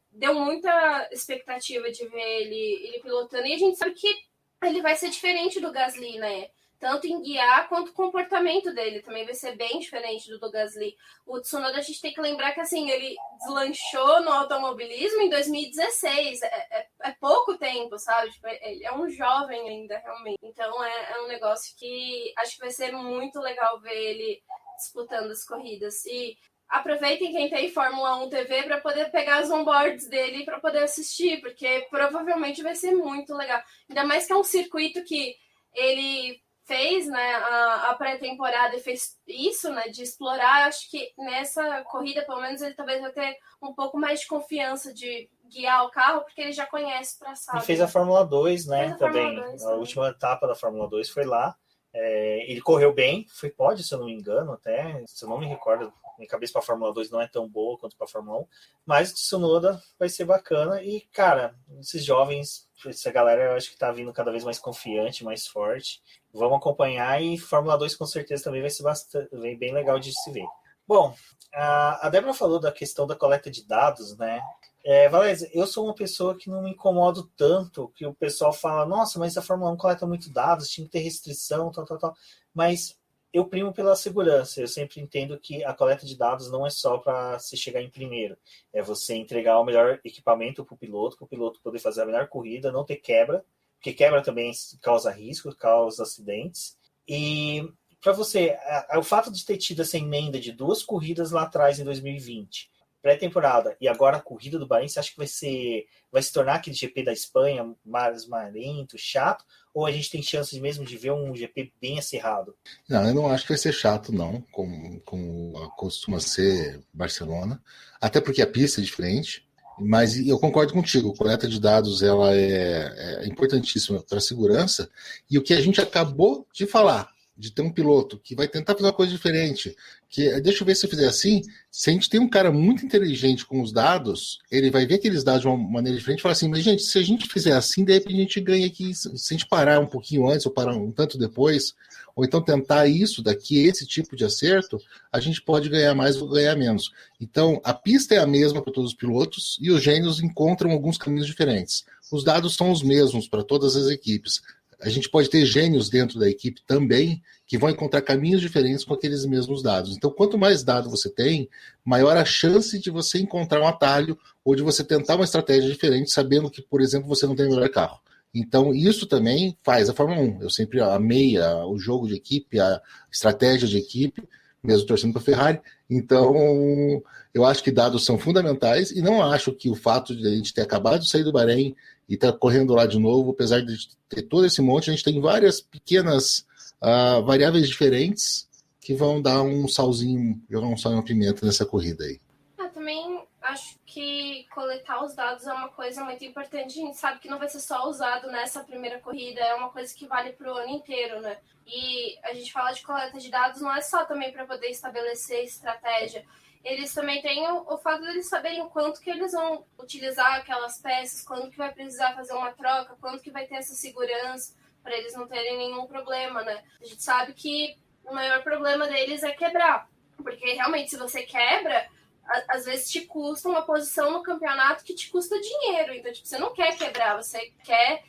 Deu muita expectativa de ver ele pilotando. E a gente sabe que ele vai ser diferente do Gasly, né? Tanto em guiar quanto o comportamento dele também vai ser bem diferente do Gasly. O Tsunoda, a gente tem que lembrar que assim, ele deslanchou no automobilismo em 2016. É pouco tempo, sabe? Tipo, ele é um jovem ainda, realmente. Então é um negócio que acho que vai ser muito legal ver ele disputando as corridas. E aproveitem quem tem Fórmula 1 TV para poder pegar os onboards dele para poder assistir, porque provavelmente vai ser muito legal. Ainda mais que é um circuito que ele fez, né, a pré-temporada e fez isso, né, de explorar. Acho que nessa corrida, pelo menos, ele talvez vai ter um pouco mais de confiança de guiar o carro, porque ele já conhece o traçado. E fez a Fórmula 2, né, também. A última etapa da Fórmula 2 foi lá. Ele correu bem, foi pódio, se eu não me engano, até, se eu não me recordo, minha cabeça para a Fórmula 2 não é tão boa quanto para a Fórmula 1, mas o Tsunoda vai ser bacana. E, cara, esses jovens, essa galera, eu acho que tá vindo cada vez mais confiante, mais forte. Vamos acompanhar, e Fórmula 2 com certeza também vai ser bem legal de se ver. Bom, a Débora falou da questão da coleta de dados, né? Valézia, eu sou uma pessoa que não me incomodo tanto, que o pessoal fala, nossa, mas a Fórmula 1 coleta muito dados, tinha que ter restrição, tal. Mas eu primo pela segurança. Eu sempre entendo que a coleta de dados não é só para se chegar em primeiro. É você entregar o melhor equipamento para o piloto poder fazer a melhor corrida, não ter quebra, porque quebra também causa risco, causa acidentes. E para você, o fato de ter tido essa emenda de 2 corridas lá atrás, em 2020, pré-temporada, e agora a corrida do Bahrein, você acha que vai se tornar aquele GP da Espanha mais marento, chato? Ou a gente tem chance mesmo de ver um GP bem acirrado? Não, eu não acho que vai ser chato, não, como costuma ser Barcelona. Até porque a pista é diferente. Mas eu concordo contigo, a coleta de dados ela é importantíssima para a segurança. E o que a gente acabou de falar, de ter um piloto que vai tentar fazer uma coisa diferente, que deixa eu ver se eu fizer assim, se a gente tem um cara muito inteligente com os dados, ele vai ver aqueles dados de uma maneira diferente e falar assim, mas gente, se a gente fizer assim, de repente a gente ganha aqui, se a gente parar um pouquinho antes ou parar um tanto depois, ou então tentar isso daqui, esse tipo de acerto, a gente pode ganhar mais ou ganhar menos. Então, a pista é a mesma para todos os pilotos e os gênios encontram alguns caminhos diferentes. Os dados são os mesmos para todas as equipes. A gente pode ter gênios dentro da equipe também que vão encontrar caminhos diferentes com aqueles mesmos dados. Então, quanto mais dado você tem, maior a chance de você encontrar um atalho ou de você tentar uma estratégia diferente, sabendo que, por exemplo, você não tem o melhor carro. Então, isso também faz a Fórmula 1. Eu sempre amei o jogo de equipe, a estratégia de equipe, mesmo torcendo para a Ferrari. Então, eu acho que dados são fundamentais e não acho que o fato de a gente ter acabado de sair do Bahrein e estar correndo lá de novo, apesar de ter todo esse monte, a gente tem várias pequenas variáveis diferentes que vão dar um salzinho, jogar um sal e uma pimenta nessa corrida aí. Eu também acho que coletar os dados é uma coisa muito importante. A gente sabe que não vai ser só usado nessa primeira corrida, é uma coisa que vale para o ano inteiro, né? E a gente fala de coleta de dados não é só também para poder estabelecer estratégia. Eles também têm o fato de eles saberem o quanto que eles vão utilizar aquelas peças, quando que vai precisar fazer uma troca, quando que vai ter essa segurança, para eles não terem nenhum problema, né? A gente sabe que o maior problema deles é quebrar, porque realmente se você quebra, às vezes te custa uma posição no campeonato que te custa dinheiro. Então, tipo, você não quer quebrar, você quer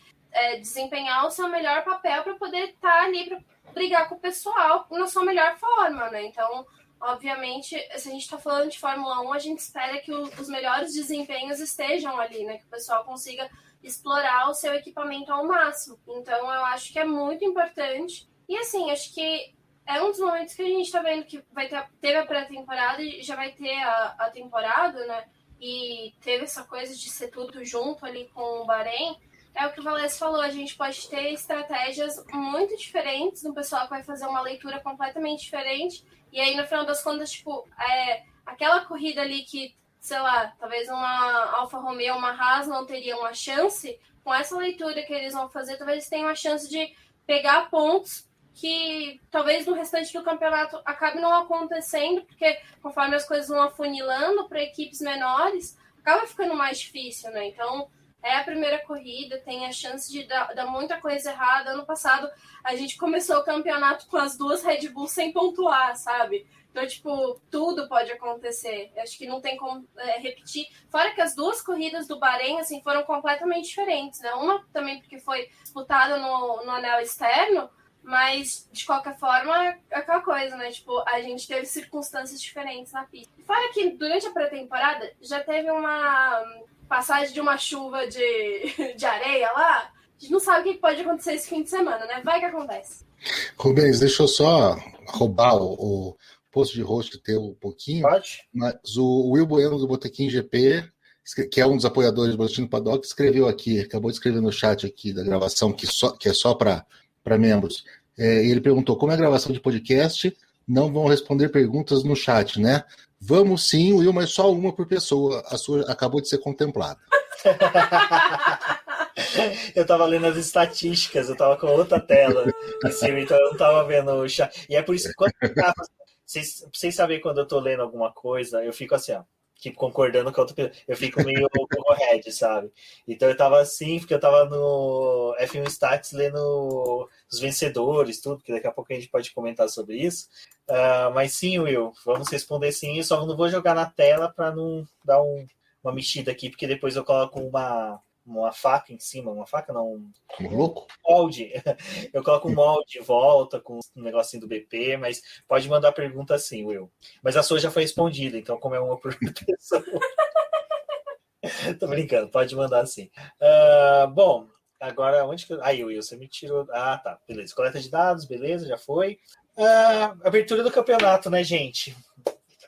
desempenhar o seu melhor papel para poder estar ali para brigar com o pessoal na sua melhor forma, né? Então, obviamente, se a gente está falando de Fórmula 1, a gente espera que os melhores desempenhos estejam ali, né? Que o pessoal consiga explorar o seu equipamento ao máximo. Então, eu acho que é muito importante. E, assim, acho que é um dos momentos que a gente está vendo que teve a pré-temporada e já vai ter a temporada, né? E teve essa coisa de ser tudo junto ali com o Bahrein. É o que o Valéz falou, a gente pode ter estratégias muito diferentes, um pessoal que vai fazer uma leitura completamente diferente. E aí, no final das contas, tipo, aquela corrida ali que, sei lá, talvez uma Alfa Romeo, uma Haas não teria uma chance, com essa leitura que eles vão fazer, talvez eles tenham a chance de pegar pontos que talvez no restante do campeonato acabe não acontecendo, porque conforme as coisas vão afunilando para equipes menores, acaba ficando mais difícil, né? Então, é a primeira corrida, tem a chance de dar muita coisa errada. Ano passado, a gente começou o campeonato com as 2 Red Bull sem pontuar, sabe? Então, tipo, tudo pode acontecer. Acho que não tem como repetir. Fora que as 2 corridas do Bahrein, assim, foram completamente diferentes, né? Uma também porque foi disputada no anel externo, mas, de qualquer forma, é aquela coisa, né? Tipo, a gente teve circunstâncias diferentes na pista. Fora que, durante a pré-temporada, já teve uma passagem de uma chuva de areia lá. A gente não sabe o que pode acontecer esse fim de semana, né? Vai que acontece. Rubens, deixa eu só roubar o posto de host teu um pouquinho. Pode? Mas o Will Bueno do Botequim GP, que é um dos apoiadores do Boletim do Paddock, escreveu aqui, acabou de escrever no chat aqui da gravação, que é só para membros. Ele perguntou como é a gravação de podcast, não vão responder perguntas no chat, né? Vamos sim, Will, mas só uma por pessoa. A sua acabou de ser contemplada. Eu tava lendo as estatísticas, eu tava com outra tela em cima, então eu não tava vendo o chat. E é por isso que quando vocês sabem quando eu tô lendo alguma coisa, eu fico assim, ó, tipo, concordando com a outra pessoa. Eu fico meio Google, sabe? Então eu tava assim, porque eu tava no F1 Stats lendo os vencedores, tudo, que daqui a pouco a gente pode comentar sobre isso. Mas sim, Will, vamos responder sim, eu só não vou jogar na tela para não dar uma uma mexida aqui, porque depois eu coloco uma faca em cima, uma faca não, louco? Molde. Eu coloco um molde de volta com um negocinho do BP, mas pode mandar pergunta assim, Will. Mas a sua já foi respondida, então como é uma por pessoa... Tô brincando, pode mandar assim. Bom, agora onde que... Aí, Will, você me tirou... Ah, tá, beleza. Coleta de dados, beleza, já foi. Abertura do campeonato, né, gente?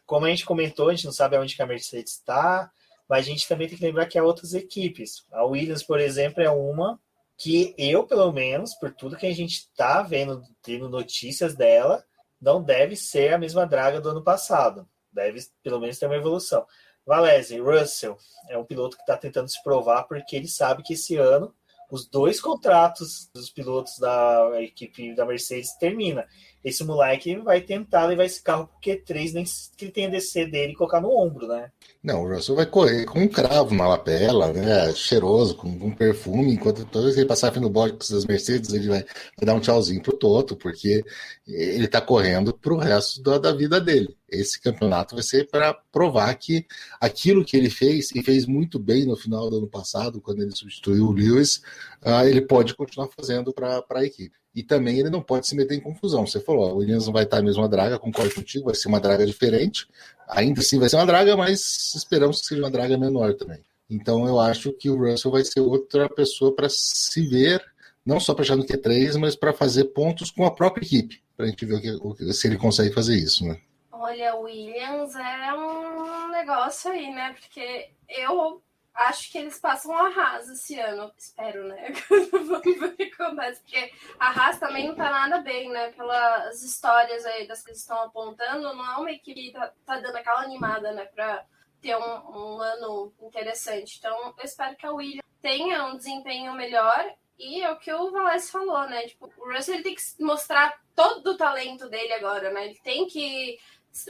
Como a gente comentou, a gente não sabe aonde que a Mercedes está, mas a gente também tem que lembrar que há outras equipes. A Williams, por exemplo, é uma que eu, pelo menos, por tudo que a gente está vendo, tendo notícias dela, não deve ser a mesma draga do ano passado. Deve, pelo menos, ter uma evolução. Valese, Russell, é um piloto que está tentando se provar porque ele sabe que esse ano os 2 contratos dos pilotos da equipe da Mercedes terminam. Esse moleque vai tentar levar esse carro pro Q3, nem que ele tenha DC dele e colocar no ombro, né? Não, o Russell vai correr com um cravo na lapela, né? Cheiroso, com um perfume, enquanto toda vez que ele passar no box das Mercedes, ele vai dar um tchauzinho pro Toto, porque ele tá correndo pro resto da vida dele. Esse campeonato vai ser para provar que aquilo que ele fez, e fez muito bem no final do ano passado, quando ele substituiu o Lewis, ele pode continuar fazendo para a equipe. E também ele não pode se meter em confusão. Você falou, o Williams não vai estar a mesma draga, concordo contigo, vai ser uma draga diferente. Ainda assim vai ser uma draga, mas esperamos que seja uma draga menor também. Então eu acho que o Russell vai ser outra pessoa para se ver, não só para chegar no Q3, mas para fazer pontos com a própria equipe, para a gente ver se ele consegue fazer isso, né? Olha, o Williams é um negócio aí, né? Porque eu acho que eles passam a Haas esse ano. Espero, né? Vamos ver o que acontece. Porque a Haas também não tá nada bem, né? Pelas histórias aí das que eles estão apontando, não é uma equipe que tá dando aquela animada, né? Pra ter um ano interessante. Então, eu espero que a Williams tenha um desempenho melhor. E é o que o Valese falou, né? Tipo, o Russell ele tem que mostrar todo o talento dele agora, né? Ele tem que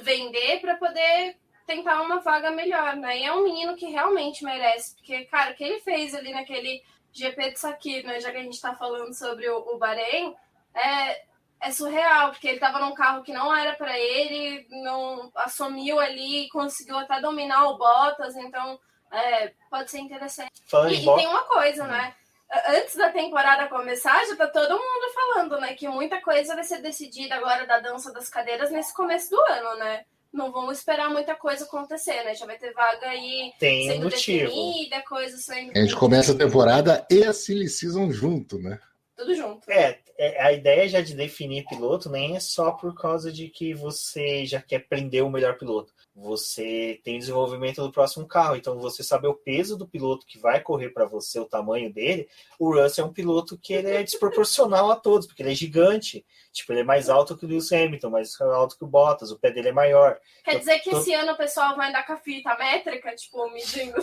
vender para poder tentar uma vaga melhor, né? E é um menino que realmente merece, porque, cara, o que ele fez ali naquele GP de Sakir, né? Já que a gente tá falando sobre o Bahrein, é surreal, porque ele tava num carro que não era para ele, não assumiu ali, conseguiu até dominar o Bottas, então pode ser interessante. E tem uma coisa, né? Antes da temporada começar, já tá todo mundo falando, né? Que muita coisa vai ser decidida agora da dança das cadeiras nesse começo do ano, né? Não vamos esperar muita coisa acontecer, né? Já vai ter vaga aí sendo definida, coisas sendo... A gente começa a temporada e a Silly Season junto, né? Tudo junto. A ideia já de definir piloto nem é só por causa de que você já quer prender o melhor piloto. Você tem desenvolvimento do próximo carro, então você sabe o peso do piloto que vai correr para você, o tamanho dele. O Russell é um piloto que ele é desproporcional a todos, porque ele é gigante. Tipo, ele é mais alto que o Lewis Hamilton, mais alto que o Bottas, o pé dele é maior. Quer dizer que esse ano o pessoal vai andar com a fita métrica, tipo, medindo.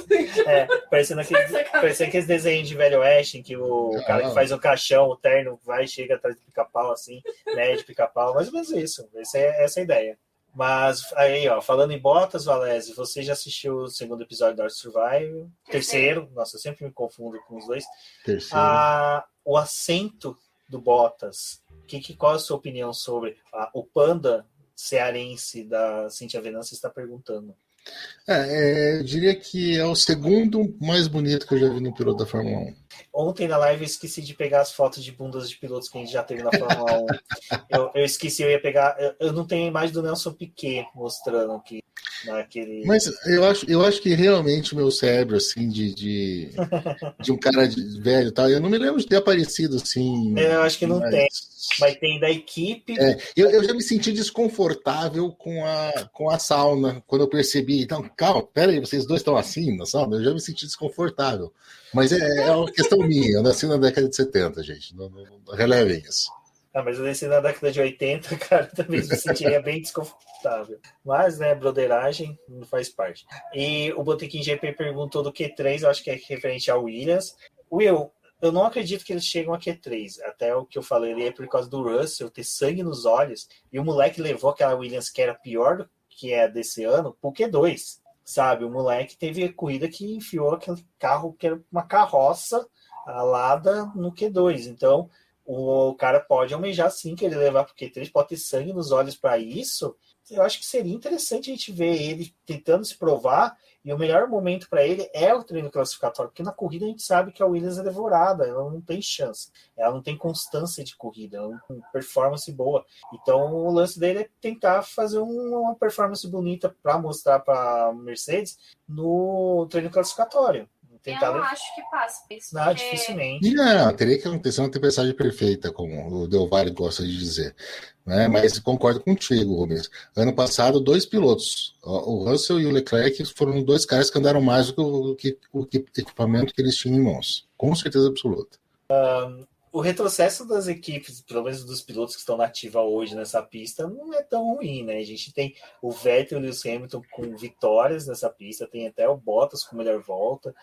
Parecendo aqueles desenhos de Velho Oeste, em que o cara que faz o caixão, o terno, vai e chega atrás do pica-pau, assim, mede pica-pau, mais ou menos isso. Essa é a ideia. Mas aí, ó, falando em Bottas, Valese, você já assistiu o segundo episódio da Art Survival? Terceiro, nossa, eu sempre me confundo com os dois. Terceiro. O assento do Bottas, qual é a sua opinião sobre o Panda cearense da Cíntia Venâncio está perguntando? Eu diria que é o segundo mais bonito que eu já vi no piloto da Fórmula 1. Ontem na live eu esqueci de pegar as fotos de bundas de pilotos que a gente já teve na Fórmula 1. Eu esqueci, eu ia pegar. Eu não tenho a imagem do Nelson Piquet mostrando aqui naquele. Mas eu acho que realmente o meu cérebro, assim, de um cara velho e tal, eu não me lembro de ter aparecido assim. Eu acho que não tem. Mas tem da equipe. Eu já me senti desconfortável com a sauna quando eu percebi. Então, calma, peraí, vocês dois estão assim na sauna? Eu já me senti desconfortável. Mas é uma questão minha. Eu nasci na década de 70, gente. Não relevem isso. Mas eu nasci na década de 80, cara, também me sentiria bem desconfortável. Mas, né, broderagem não faz parte. E o Botequim GP perguntou do Q3, eu acho que é referente ao Williams. Will, eu não acredito que eles chegam a Q3. Até o que eu falei ali é por causa do Russell ter sangue nos olhos. E o moleque levou aquela Williams que era pior do que é desse ano pro Q2. Sabe? O moleque teve corrida que enfiou aquele carro que era uma carroça alada no Q2. Então, o cara pode almejar sim que ele levar pro Q3, pode ter sangue nos olhos para isso. Eu acho que seria interessante a gente ver ele tentando se provar E o melhor momento para ele é o treino classificatório, porque na corrida a gente sabe que a Williams é devorada, ela não tem chance, ela não tem constância de corrida, ela não tem performance boa. Então o lance dele é tentar fazer uma performance bonita para mostrar para a Mercedes no treino classificatório. Eu não acho que passa isso. Não, porque... dificilmente. Não, teria que acontecer uma tempestade perfeita, como o Del Valle gosta de dizer. Né? Mas concordo contigo, Rubens. Ano passado, 2 pilotos, o Russell e o Leclerc, foram 2 caras que andaram mais do que o equipamento que eles tinham em mãos. Com certeza absoluta. O retrocesso das equipes, pelo menos dos pilotos que estão na ativa hoje nessa pista, não é tão ruim, né? A gente tem o Vettel e o Lewis Hamilton com vitórias nessa pista, tem até o Bottas com melhor volta,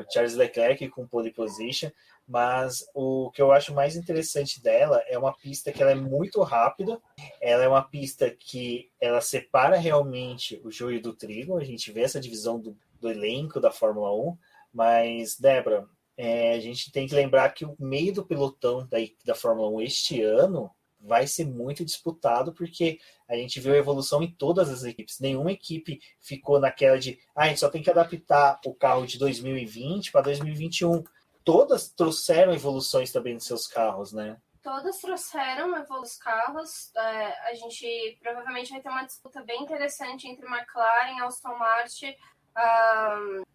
Charles Leclerc com pole position, mas o que eu acho mais interessante dela é uma pista que ela é muito rápida, ela é uma pista que ela separa realmente o joio do trigo, a gente vê essa divisão do elenco da Fórmula 1, mas, Débora, a gente tem que lembrar que o meio do pelotão da Fórmula 1 este ano vai ser muito disputado, porque a gente viu a evolução em todas as equipes. Nenhuma equipe ficou naquela de a gente só tem que adaptar o carro de 2020 para 2021. Todas trouxeram evoluções também nos seus carros, né? Todas trouxeram evolução dos carros. A gente provavelmente vai ter uma disputa bem interessante entre McLaren, Aston Martin,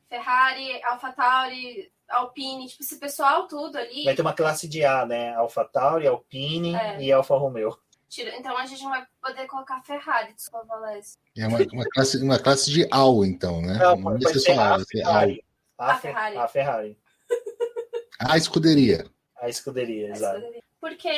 Ferrari, AlphaTauri, Alpine, tipo, esse pessoal tudo ali. Vai ter uma classe de A, né? AlphaTauri, Alpine e Alfa Romeo. Então a gente não vai poder colocar Ferrari, desculpa, Valécio. É uma classe de AU, então, né? Não pode ser a Ferrari. A Ferrari. A escuderia. A escuderia, exato. Porque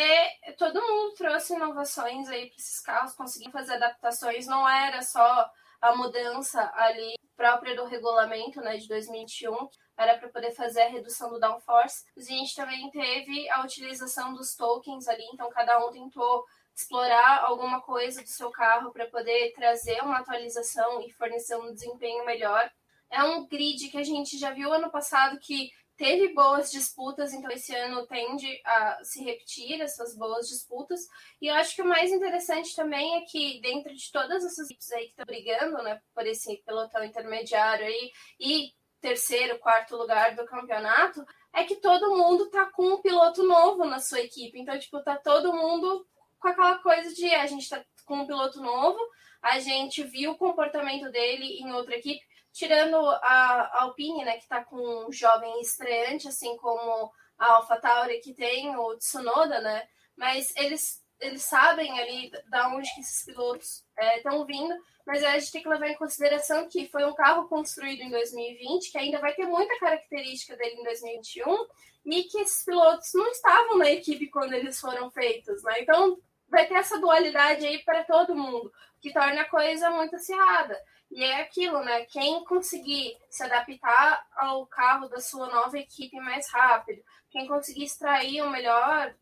todo mundo trouxe inovações aí para esses carros, conseguiu fazer adaptações, não era só a mudança ali própria do regulamento, né, de 2021, era para poder fazer a redução do downforce. A gente também teve a utilização dos tokens ali, então cada um tentou explorar alguma coisa do seu carro para poder trazer uma atualização e fornecer um desempenho melhor. É um grid que a gente já viu ano passado que teve boas disputas, então esse ano tende a se repetir essas boas disputas. E eu acho que o mais interessante também é que dentro de todas essas equipes aí que estão brigando, né, por esse pelotão intermediário aí e terceiro, quarto lugar do campeonato, é que todo mundo tá com um piloto novo na sua equipe. Então, tipo, tá todo mundo com aquela coisa de a gente tá com um piloto novo, a gente viu o comportamento dele em outra equipe, tirando a Alpine, né, que tá com um jovem estreante, assim como a AlphaTauri, que tem o Tsunoda, né, mas eles sabem ali da onde que esses pilotos estão vindo, mas a gente tem que levar em consideração que foi um carro construído em 2020, que ainda vai ter muita característica dele em 2021, e que esses pilotos não estavam na equipe quando eles foram feitos, né, então vai ter essa dualidade aí para todo mundo, que torna a coisa muito acirrada. E é aquilo, né? Quem conseguir se adaptar ao carro da sua nova equipe mais rápido, quem conseguir extrair o melhor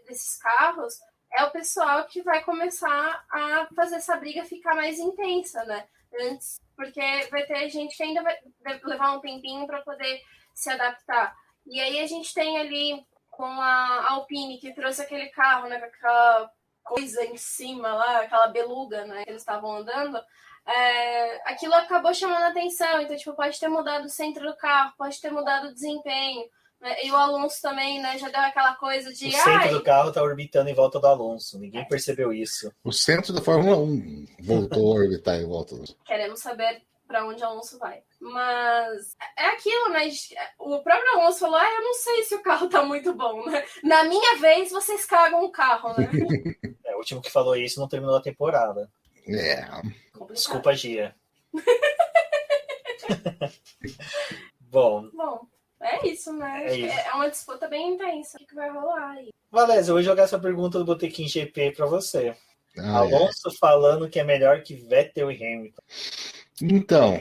desses carros, é o pessoal que vai começar a fazer essa briga ficar mais intensa, né? Antes, porque vai ter gente que ainda vai levar um tempinho para poder se adaptar. E aí a gente tem ali com a Alpine, que trouxe aquele carro, né? Com aquela coisa em cima lá, aquela beluga, né? Que eles estavam andando. Aquilo acabou chamando a atenção, então tipo, pode ter mudado o centro do carro, pode ter mudado o desempenho, né? E o Alonso também, né, já deu aquela coisa de... O centro do carro tá orbitando em volta do Alonso, ninguém percebeu isso. O centro da Fórmula 1 voltou a orbitar em volta do... Queremos saber para onde o Alonso vai. Mas é aquilo, né? O próprio Alonso falou, eu não sei se o carro tá muito bom, né? Na minha vez, vocês cagam o carro, né? O último que falou isso não terminou a temporada. Complicado. Desculpa, Gia. Bom, é isso, né? É uma disputa bem intensa. O que vai rolar aí? Valézia, eu vou jogar essa pergunta do Botequim GP para você. Alonso falando que é melhor que Vettel e Hamilton. Então,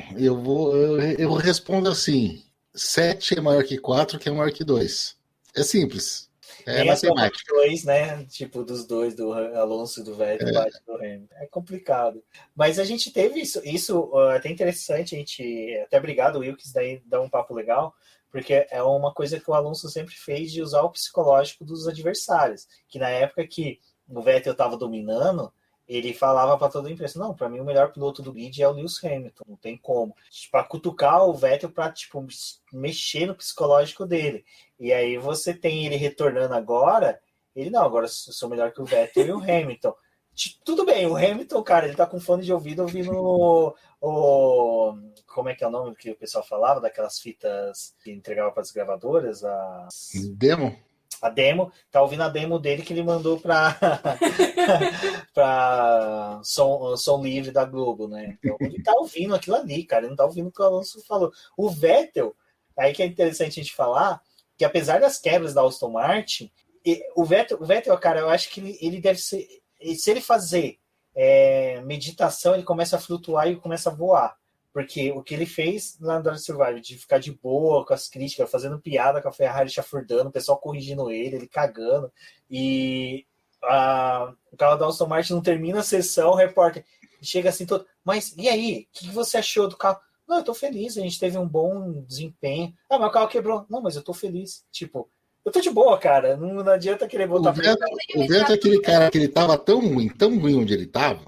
eu respondo assim: 7 é maior que 4, que é maior que 2. É simples. É matemática. Dois, né? Tipo, dos dois, do Alonso e do Vettel, bate do Hamilton. É complicado. Mas a gente teve isso até interessante, a gente até obrigado, Wilkes, daí dá um papo legal, porque é uma coisa que o Alonso sempre fez de usar o psicológico dos adversários, que na época que o Vettel estava dominando, ele falava para toda a imprensa, não, para mim o melhor piloto do grid é o Lewis Hamilton, não tem como. Para cutucar o Vettel para tipo, mexer no psicológico dele. E aí você tem ele retornando agora, ele não, agora eu sou melhor que o Vettel e o Hamilton. Tudo bem, o Hamilton, cara, ele tá com fone de ouvido ouvindo como é que é o nome que o pessoal falava, daquelas fitas que entregava para as gravadoras? Demo? A demo, tá ouvindo a demo dele que ele mandou para som livre da Globo, né? Então ele tá ouvindo aquilo ali, cara, ele não tá ouvindo o que o Alonso falou. O Vettel, aí que é interessante a gente falar, que apesar das quebras da Aston Martin, o Vettel, cara, eu acho que ele deve ser, se ele fazer meditação, ele começa a flutuar e começa a voar. Porque o que ele fez lá no Drive to Survive, de ficar de boa com as críticas, fazendo piada com a Ferrari chafurdando, o pessoal corrigindo ele cagando, e o carro da Aston Martin não termina a sessão, o repórter chega assim todo, mas e aí, o que você achou do carro? Não, eu tô feliz, a gente teve um bom desempenho. Ah, mas o carro quebrou. Não, mas eu tô feliz. Tipo, eu tô de boa, cara, não adianta querer botar... O Vettel é aquele cara que ele tava tão ruim onde ele tava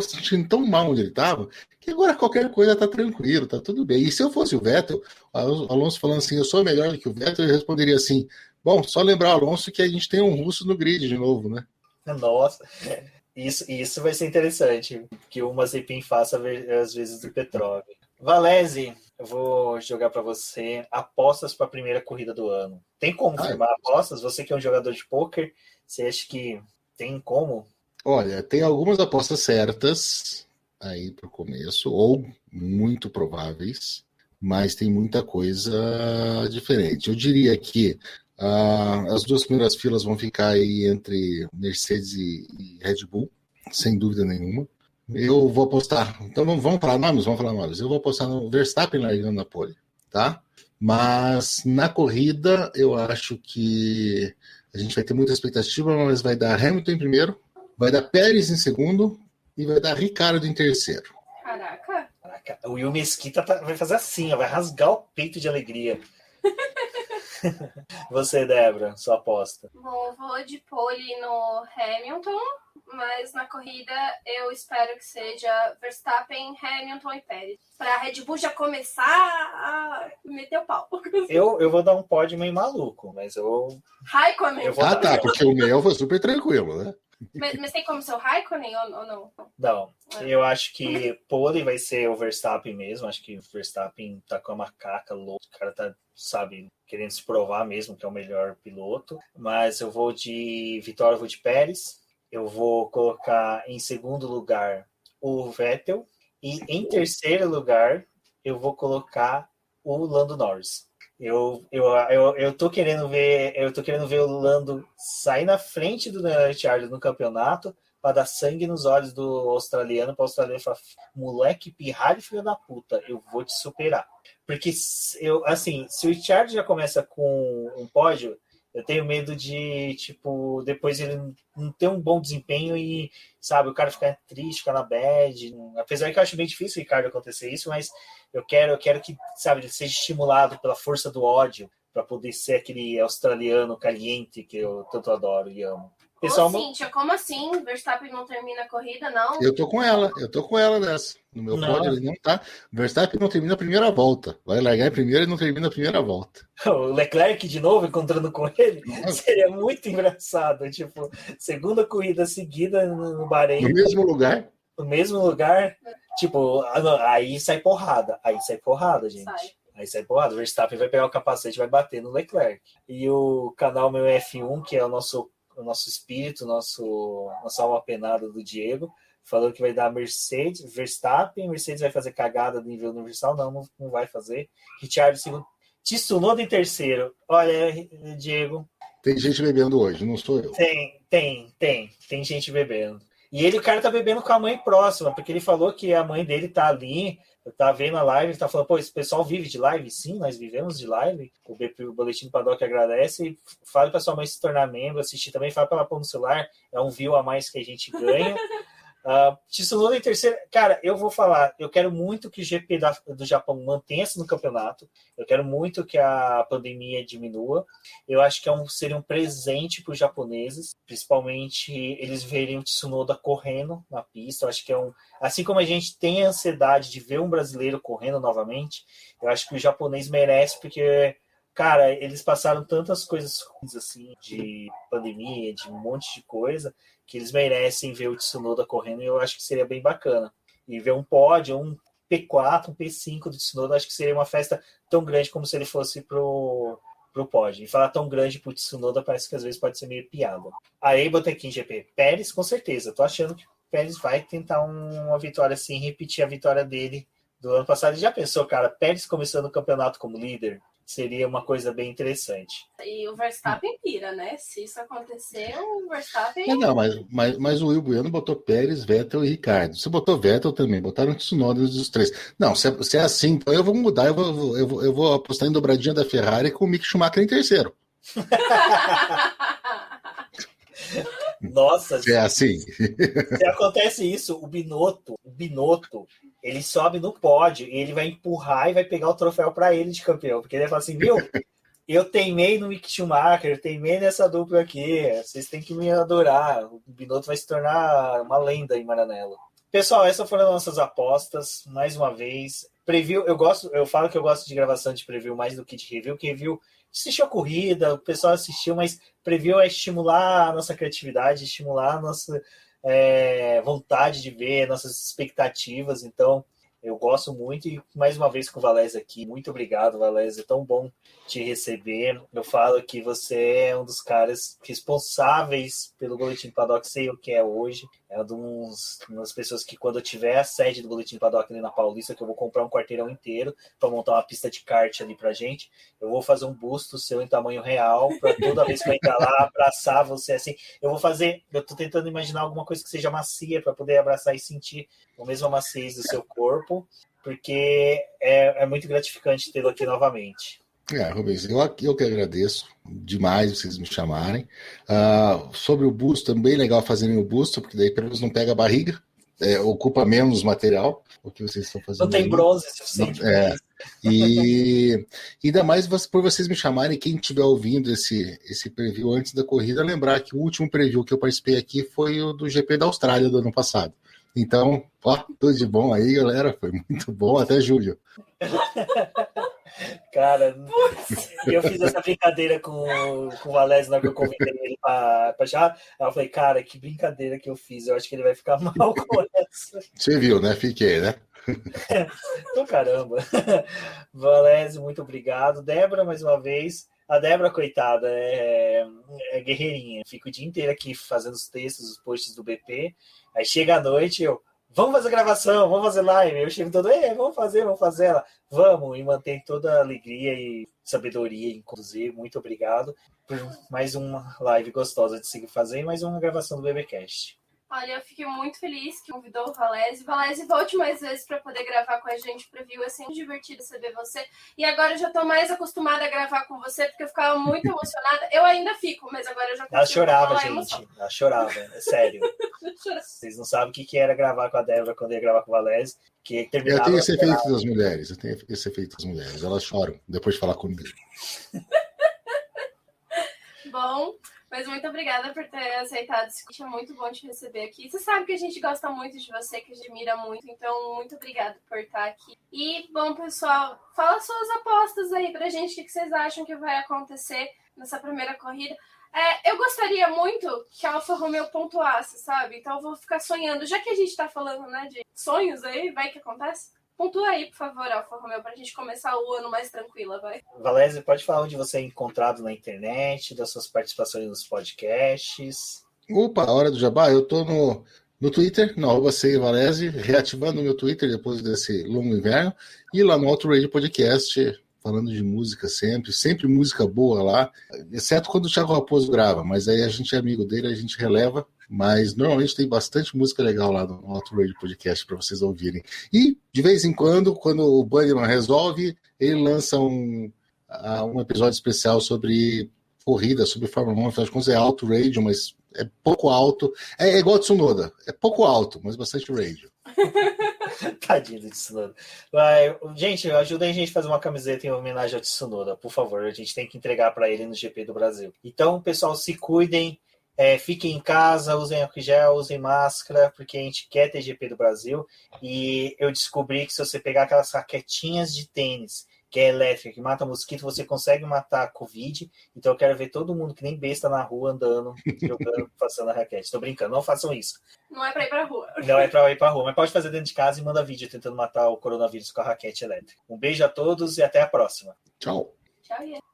se sentindo tão mal onde ele tava, que agora qualquer coisa tá tranquilo, tá tudo bem. E se eu fosse o Vettel, o Alonso falando assim, eu sou melhor do que o Vettel, eu responderia assim, bom, só lembrar, Alonso, que a gente tem um russo no grid de novo, né? Nossa, isso vai ser interessante, que o Mazepin faça às vezes do petróleo. Valese, eu vou jogar para você apostas para a primeira corrida do ano. Tem como firmar apostas? Você que é um jogador de pôquer, você acha que tem como? Olha, tem algumas apostas certas aí para o começo, ou muito prováveis, mas tem muita coisa diferente. Eu diria que as duas primeiras filas vão ficar aí entre Mercedes e Red Bull, sem dúvida nenhuma. Eu vou apostar, então vamos falar nomes? Eu vou apostar no Verstappen largando na pole, tá? Mas na corrida eu acho que a gente vai ter muita expectativa, mas vai dar Hamilton em primeiro, vai dar Pérez em segundo e vai dar Ricciardo em terceiro. Caraca. O Will Mesquita vai fazer assim, vai rasgar o peito de alegria. Você, Débora, sua aposta. Bom, eu vou de pole no Hamilton, mas na corrida eu espero que seja Verstappen, Hamilton e Pérez. Para a Red Bull já começar a meter o pau. Eu vou dar um pódio meio maluco, mas Raikkonen. Porque o meu foi super tranquilo, né? Mas tem como ser o Raikkonen ou não? Não, eu acho que pole vai ser o Verstappen mesmo. Acho que o Verstappen tá com a macaca louca. O cara tá, sabe, querendo se provar mesmo que é o melhor piloto. Mas eu vou de vitória, eu vou de Pérez. Eu vou colocar em segundo lugar o Vettel. E em terceiro lugar, eu vou colocar o Lando Norris. Eu tô querendo ver o Lando sair na frente do Ricciardo no campeonato para dar sangue nos olhos do australiano, para o australiano falar, moleque pirralho, filho da puta, eu vou te superar. Porque se o Ricciardo já começa com um pódio, eu tenho medo de, tipo, depois ele não ter um bom desempenho e, sabe, o cara ficar triste, ficar na bad. Apesar que eu acho bem difícil, Ricardo, acontecer isso, mas eu quero que, sabe, ele seja estimulado pela força do ódio para poder ser aquele australiano caliente que eu tanto adoro e amo. Pessoal, Cíntia, como assim? Verstappen não termina a corrida, não? Eu tô com ela nessa. No meu pódio ele não tá. Verstappen não termina a primeira volta. Vai largar em primeiro e não termina a primeira volta. O Leclerc de novo encontrando com ele seria muito engraçado. Tipo, segunda corrida seguida no Bahrein. No mesmo lugar? No mesmo lugar. Tipo, aí sai porrada. Gente. Aí sai porrada. O Verstappen vai pegar o capacete e vai bater no Leclerc. E o canal meu F1, que é o nosso espírito, nossa alma penada do Diego, falou que vai dar Verstappen vai fazer cagada do nível universal, não vai fazer. Ricciardo segundo, Tsunoda em terceiro. Olha, Diego. Tem gente bebendo hoje, não sou eu. Tem gente bebendo. E o cara tá bebendo com a mãe próxima, porque ele falou que a mãe dele tá ali, tá vendo a live, tá falando, pô, esse pessoal vive de live? Sim, nós vivemos de live. O Boletim do Paddock agradece. E fale pra sua mãe se tornar membro, assistir também, fala pra ela pôr no celular, é um view a mais que a gente ganha. Tsunoda em terceiro. Cara, eu vou falar, eu quero muito que o GP do Japão mantenha-se no campeonato. Eu quero muito que a pandemia diminua. Eu acho que seria um presente para os japoneses, principalmente eles verem o Tsunoda correndo na pista. Eu acho que assim como a gente tem a ansiedade de ver um brasileiro correndo novamente, eu acho que o japonês merece, porque, cara, eles passaram tantas coisas ruins, assim, de pandemia, de um monte de coisa, que eles merecem ver o Tsunoda correndo, e eu acho que seria bem bacana. E ver um pódio, um P4, um P5 do Tsunoda, acho que seria uma festa tão grande como se ele fosse pro pódio. E falar tão grande pro Tsunoda parece que às vezes pode ser meio piada. Aí botei aqui em GP. Pérez, com certeza. Tô achando que o Pérez vai tentar uma vitória assim, repetir a vitória dele do ano passado. Já pensou, cara, Pérez começando o campeonato como líder? Seria uma coisa bem interessante. E o Verstappen pira, né? Se isso acontecer, o Verstappen... Não, mas o Will Bueno botou Pérez, Vettel e Ricardo. Você botou Vettel também, botaram Tsunoda dos três. Não, se é assim, então eu vou mudar, eu vou apostar em dobradinha da Ferrari com o Mick Schumacher em terceiro. Nossa, se é assim. Se acontece isso, o Binotto, ele sobe no pódio e ele vai empurrar e vai pegar o troféu para ele de campeão, porque ele vai falar assim, viu, eu teimei no Mick Schumacher, eu teimei nessa dupla aqui, vocês têm que me adorar, o Binotto vai se tornar uma lenda em Maranello. Pessoal, essas foram as nossas apostas, mais uma vez. Preview, eu falo que eu gosto de gravação de preview mais do que de review, que review assistiu a corrida, o pessoal assistiu, mas preview é estimular a nossa criatividade, estimular a nossa vontade de ver, nossas expectativas. Então, eu gosto muito, e mais uma vez com o Valese aqui. Muito obrigado, Valese, é tão bom te receber. Eu falo que você é um dos caras responsáveis pelo Boletim Paddock ser o que é hoje. É uma das pessoas que, quando eu tiver a sede do Boletim Paddock ali na Paulista, que eu vou comprar um quarteirão inteiro para montar uma pista de kart ali pra gente, eu vou fazer um busto seu em tamanho real, para toda vez que eu entrar lá, abraçar você assim. Eu tô tentando imaginar alguma coisa que seja macia para poder abraçar e sentir a mesma maciez do seu corpo, porque é muito gratificante tê-lo aqui novamente. Rubens, eu que agradeço demais vocês me chamarem. Sobre o busto, é bem legal fazerem o busto, porque daí pelo menos não pega a barriga, ocupa menos material, o que vocês estão fazendo. Não tem bronze suficiente. E ainda mais por vocês me chamarem, quem estiver ouvindo esse preview antes da corrida, lembrar que o último preview que eu participei aqui foi o do GP da Austrália do ano passado. Então, tudo de bom aí, galera, foi muito bom, até julho. Cara, eu fiz essa brincadeira com o Valese na hora que eu convidei ele pra já. Aí eu falei, cara, que brincadeira que eu fiz. Eu acho que ele vai ficar mal com essa. Você viu, né? Fiquei, né? Então, caramba. Valese, muito obrigado. Débora, mais uma vez. A Débora, coitada, é guerreirinha. Fica o dia inteiro aqui fazendo os textos, os posts do BP. Aí chega à noite, vamos fazer gravação, vamos fazer live. Eu chego todo, vamos fazer ela. Vamos, e mantém toda a alegria e sabedoria em conduzir. Muito obrigado por mais uma live gostosa de seguir fazendo, mais uma gravação do BBcast. Olha, eu fiquei muito feliz que convidou o Valese. Valese, volte mais vezes para poder gravar com a gente preview. É sempre divertido saber você. E agora eu já estou mais acostumada a gravar com você, porque eu ficava muito emocionada. Eu ainda fico, mas agora eu já consigo. Ela chorava, gente. Ela chorava, é sério. Vocês não sabem o que era gravar com a Débora quando ia gravar com o Valese. Que terminava. Eu tenho esse efeito das mulheres. Elas choram depois de falar comigo. Bom, mas muito obrigada por ter aceitado esse convite. É muito bom te receber aqui. Você sabe que a gente gosta muito de você, que admira muito. Então, muito obrigada por estar aqui. E, bom, pessoal, fala suas apostas aí pra gente. O que vocês acham que vai acontecer nessa primeira corrida? Eu gostaria muito que a Alfa Romeo pontuasse, sabe? Então, eu vou ficar sonhando. Já que a gente tá falando, né, de sonhos aí, vai que acontece. Pontua aí, por favor, Alfa Romeo, pra gente começar o ano mais tranquila, vai. Valese, pode falar onde você é encontrado na internet, das suas participações nos podcasts. Opa, a hora do jabá, eu tô no Twitter, no @Valese, reativando o meu Twitter depois desse longo inverno, e lá no Auto Radio Podcast, falando de música sempre música boa lá, exceto quando o Thiago Raposo grava, mas aí a gente é amigo dele, a gente releva. Mas normalmente tem bastante música legal lá no Auto Radio Podcast para vocês ouvirem. E, de vez em quando o Bunnyman resolve, ele lança um episódio especial sobre corrida, sobre Fórmula 1. Afinal de contas, é Auto Radio, mas É pouco alto. É igual Tsunoda. É pouco alto, mas bastante radio. Tadinho do Tsunoda. Gente, ajuda a gente a fazer uma camiseta em homenagem ao Tsunoda, por favor. A gente tem que entregar para ele no GP do Brasil. Então, pessoal, se cuidem. Fiquem em casa, usem álcool gel, usem máscara, porque a gente quer ter GP do Brasil. E eu descobri que se você pegar aquelas raquetinhas de tênis, que é elétrica, que mata mosquito, você consegue matar a Covid. Então eu quero ver todo mundo que nem besta na rua andando, jogando, passando a raquete. Estou brincando, não façam isso. Não é para ir para rua. Não é para ir para rua, mas pode fazer dentro de casa e manda vídeo tentando matar o coronavírus com a raquete elétrica. Um beijo a todos e até a próxima. Tchau. Tchau, Ian.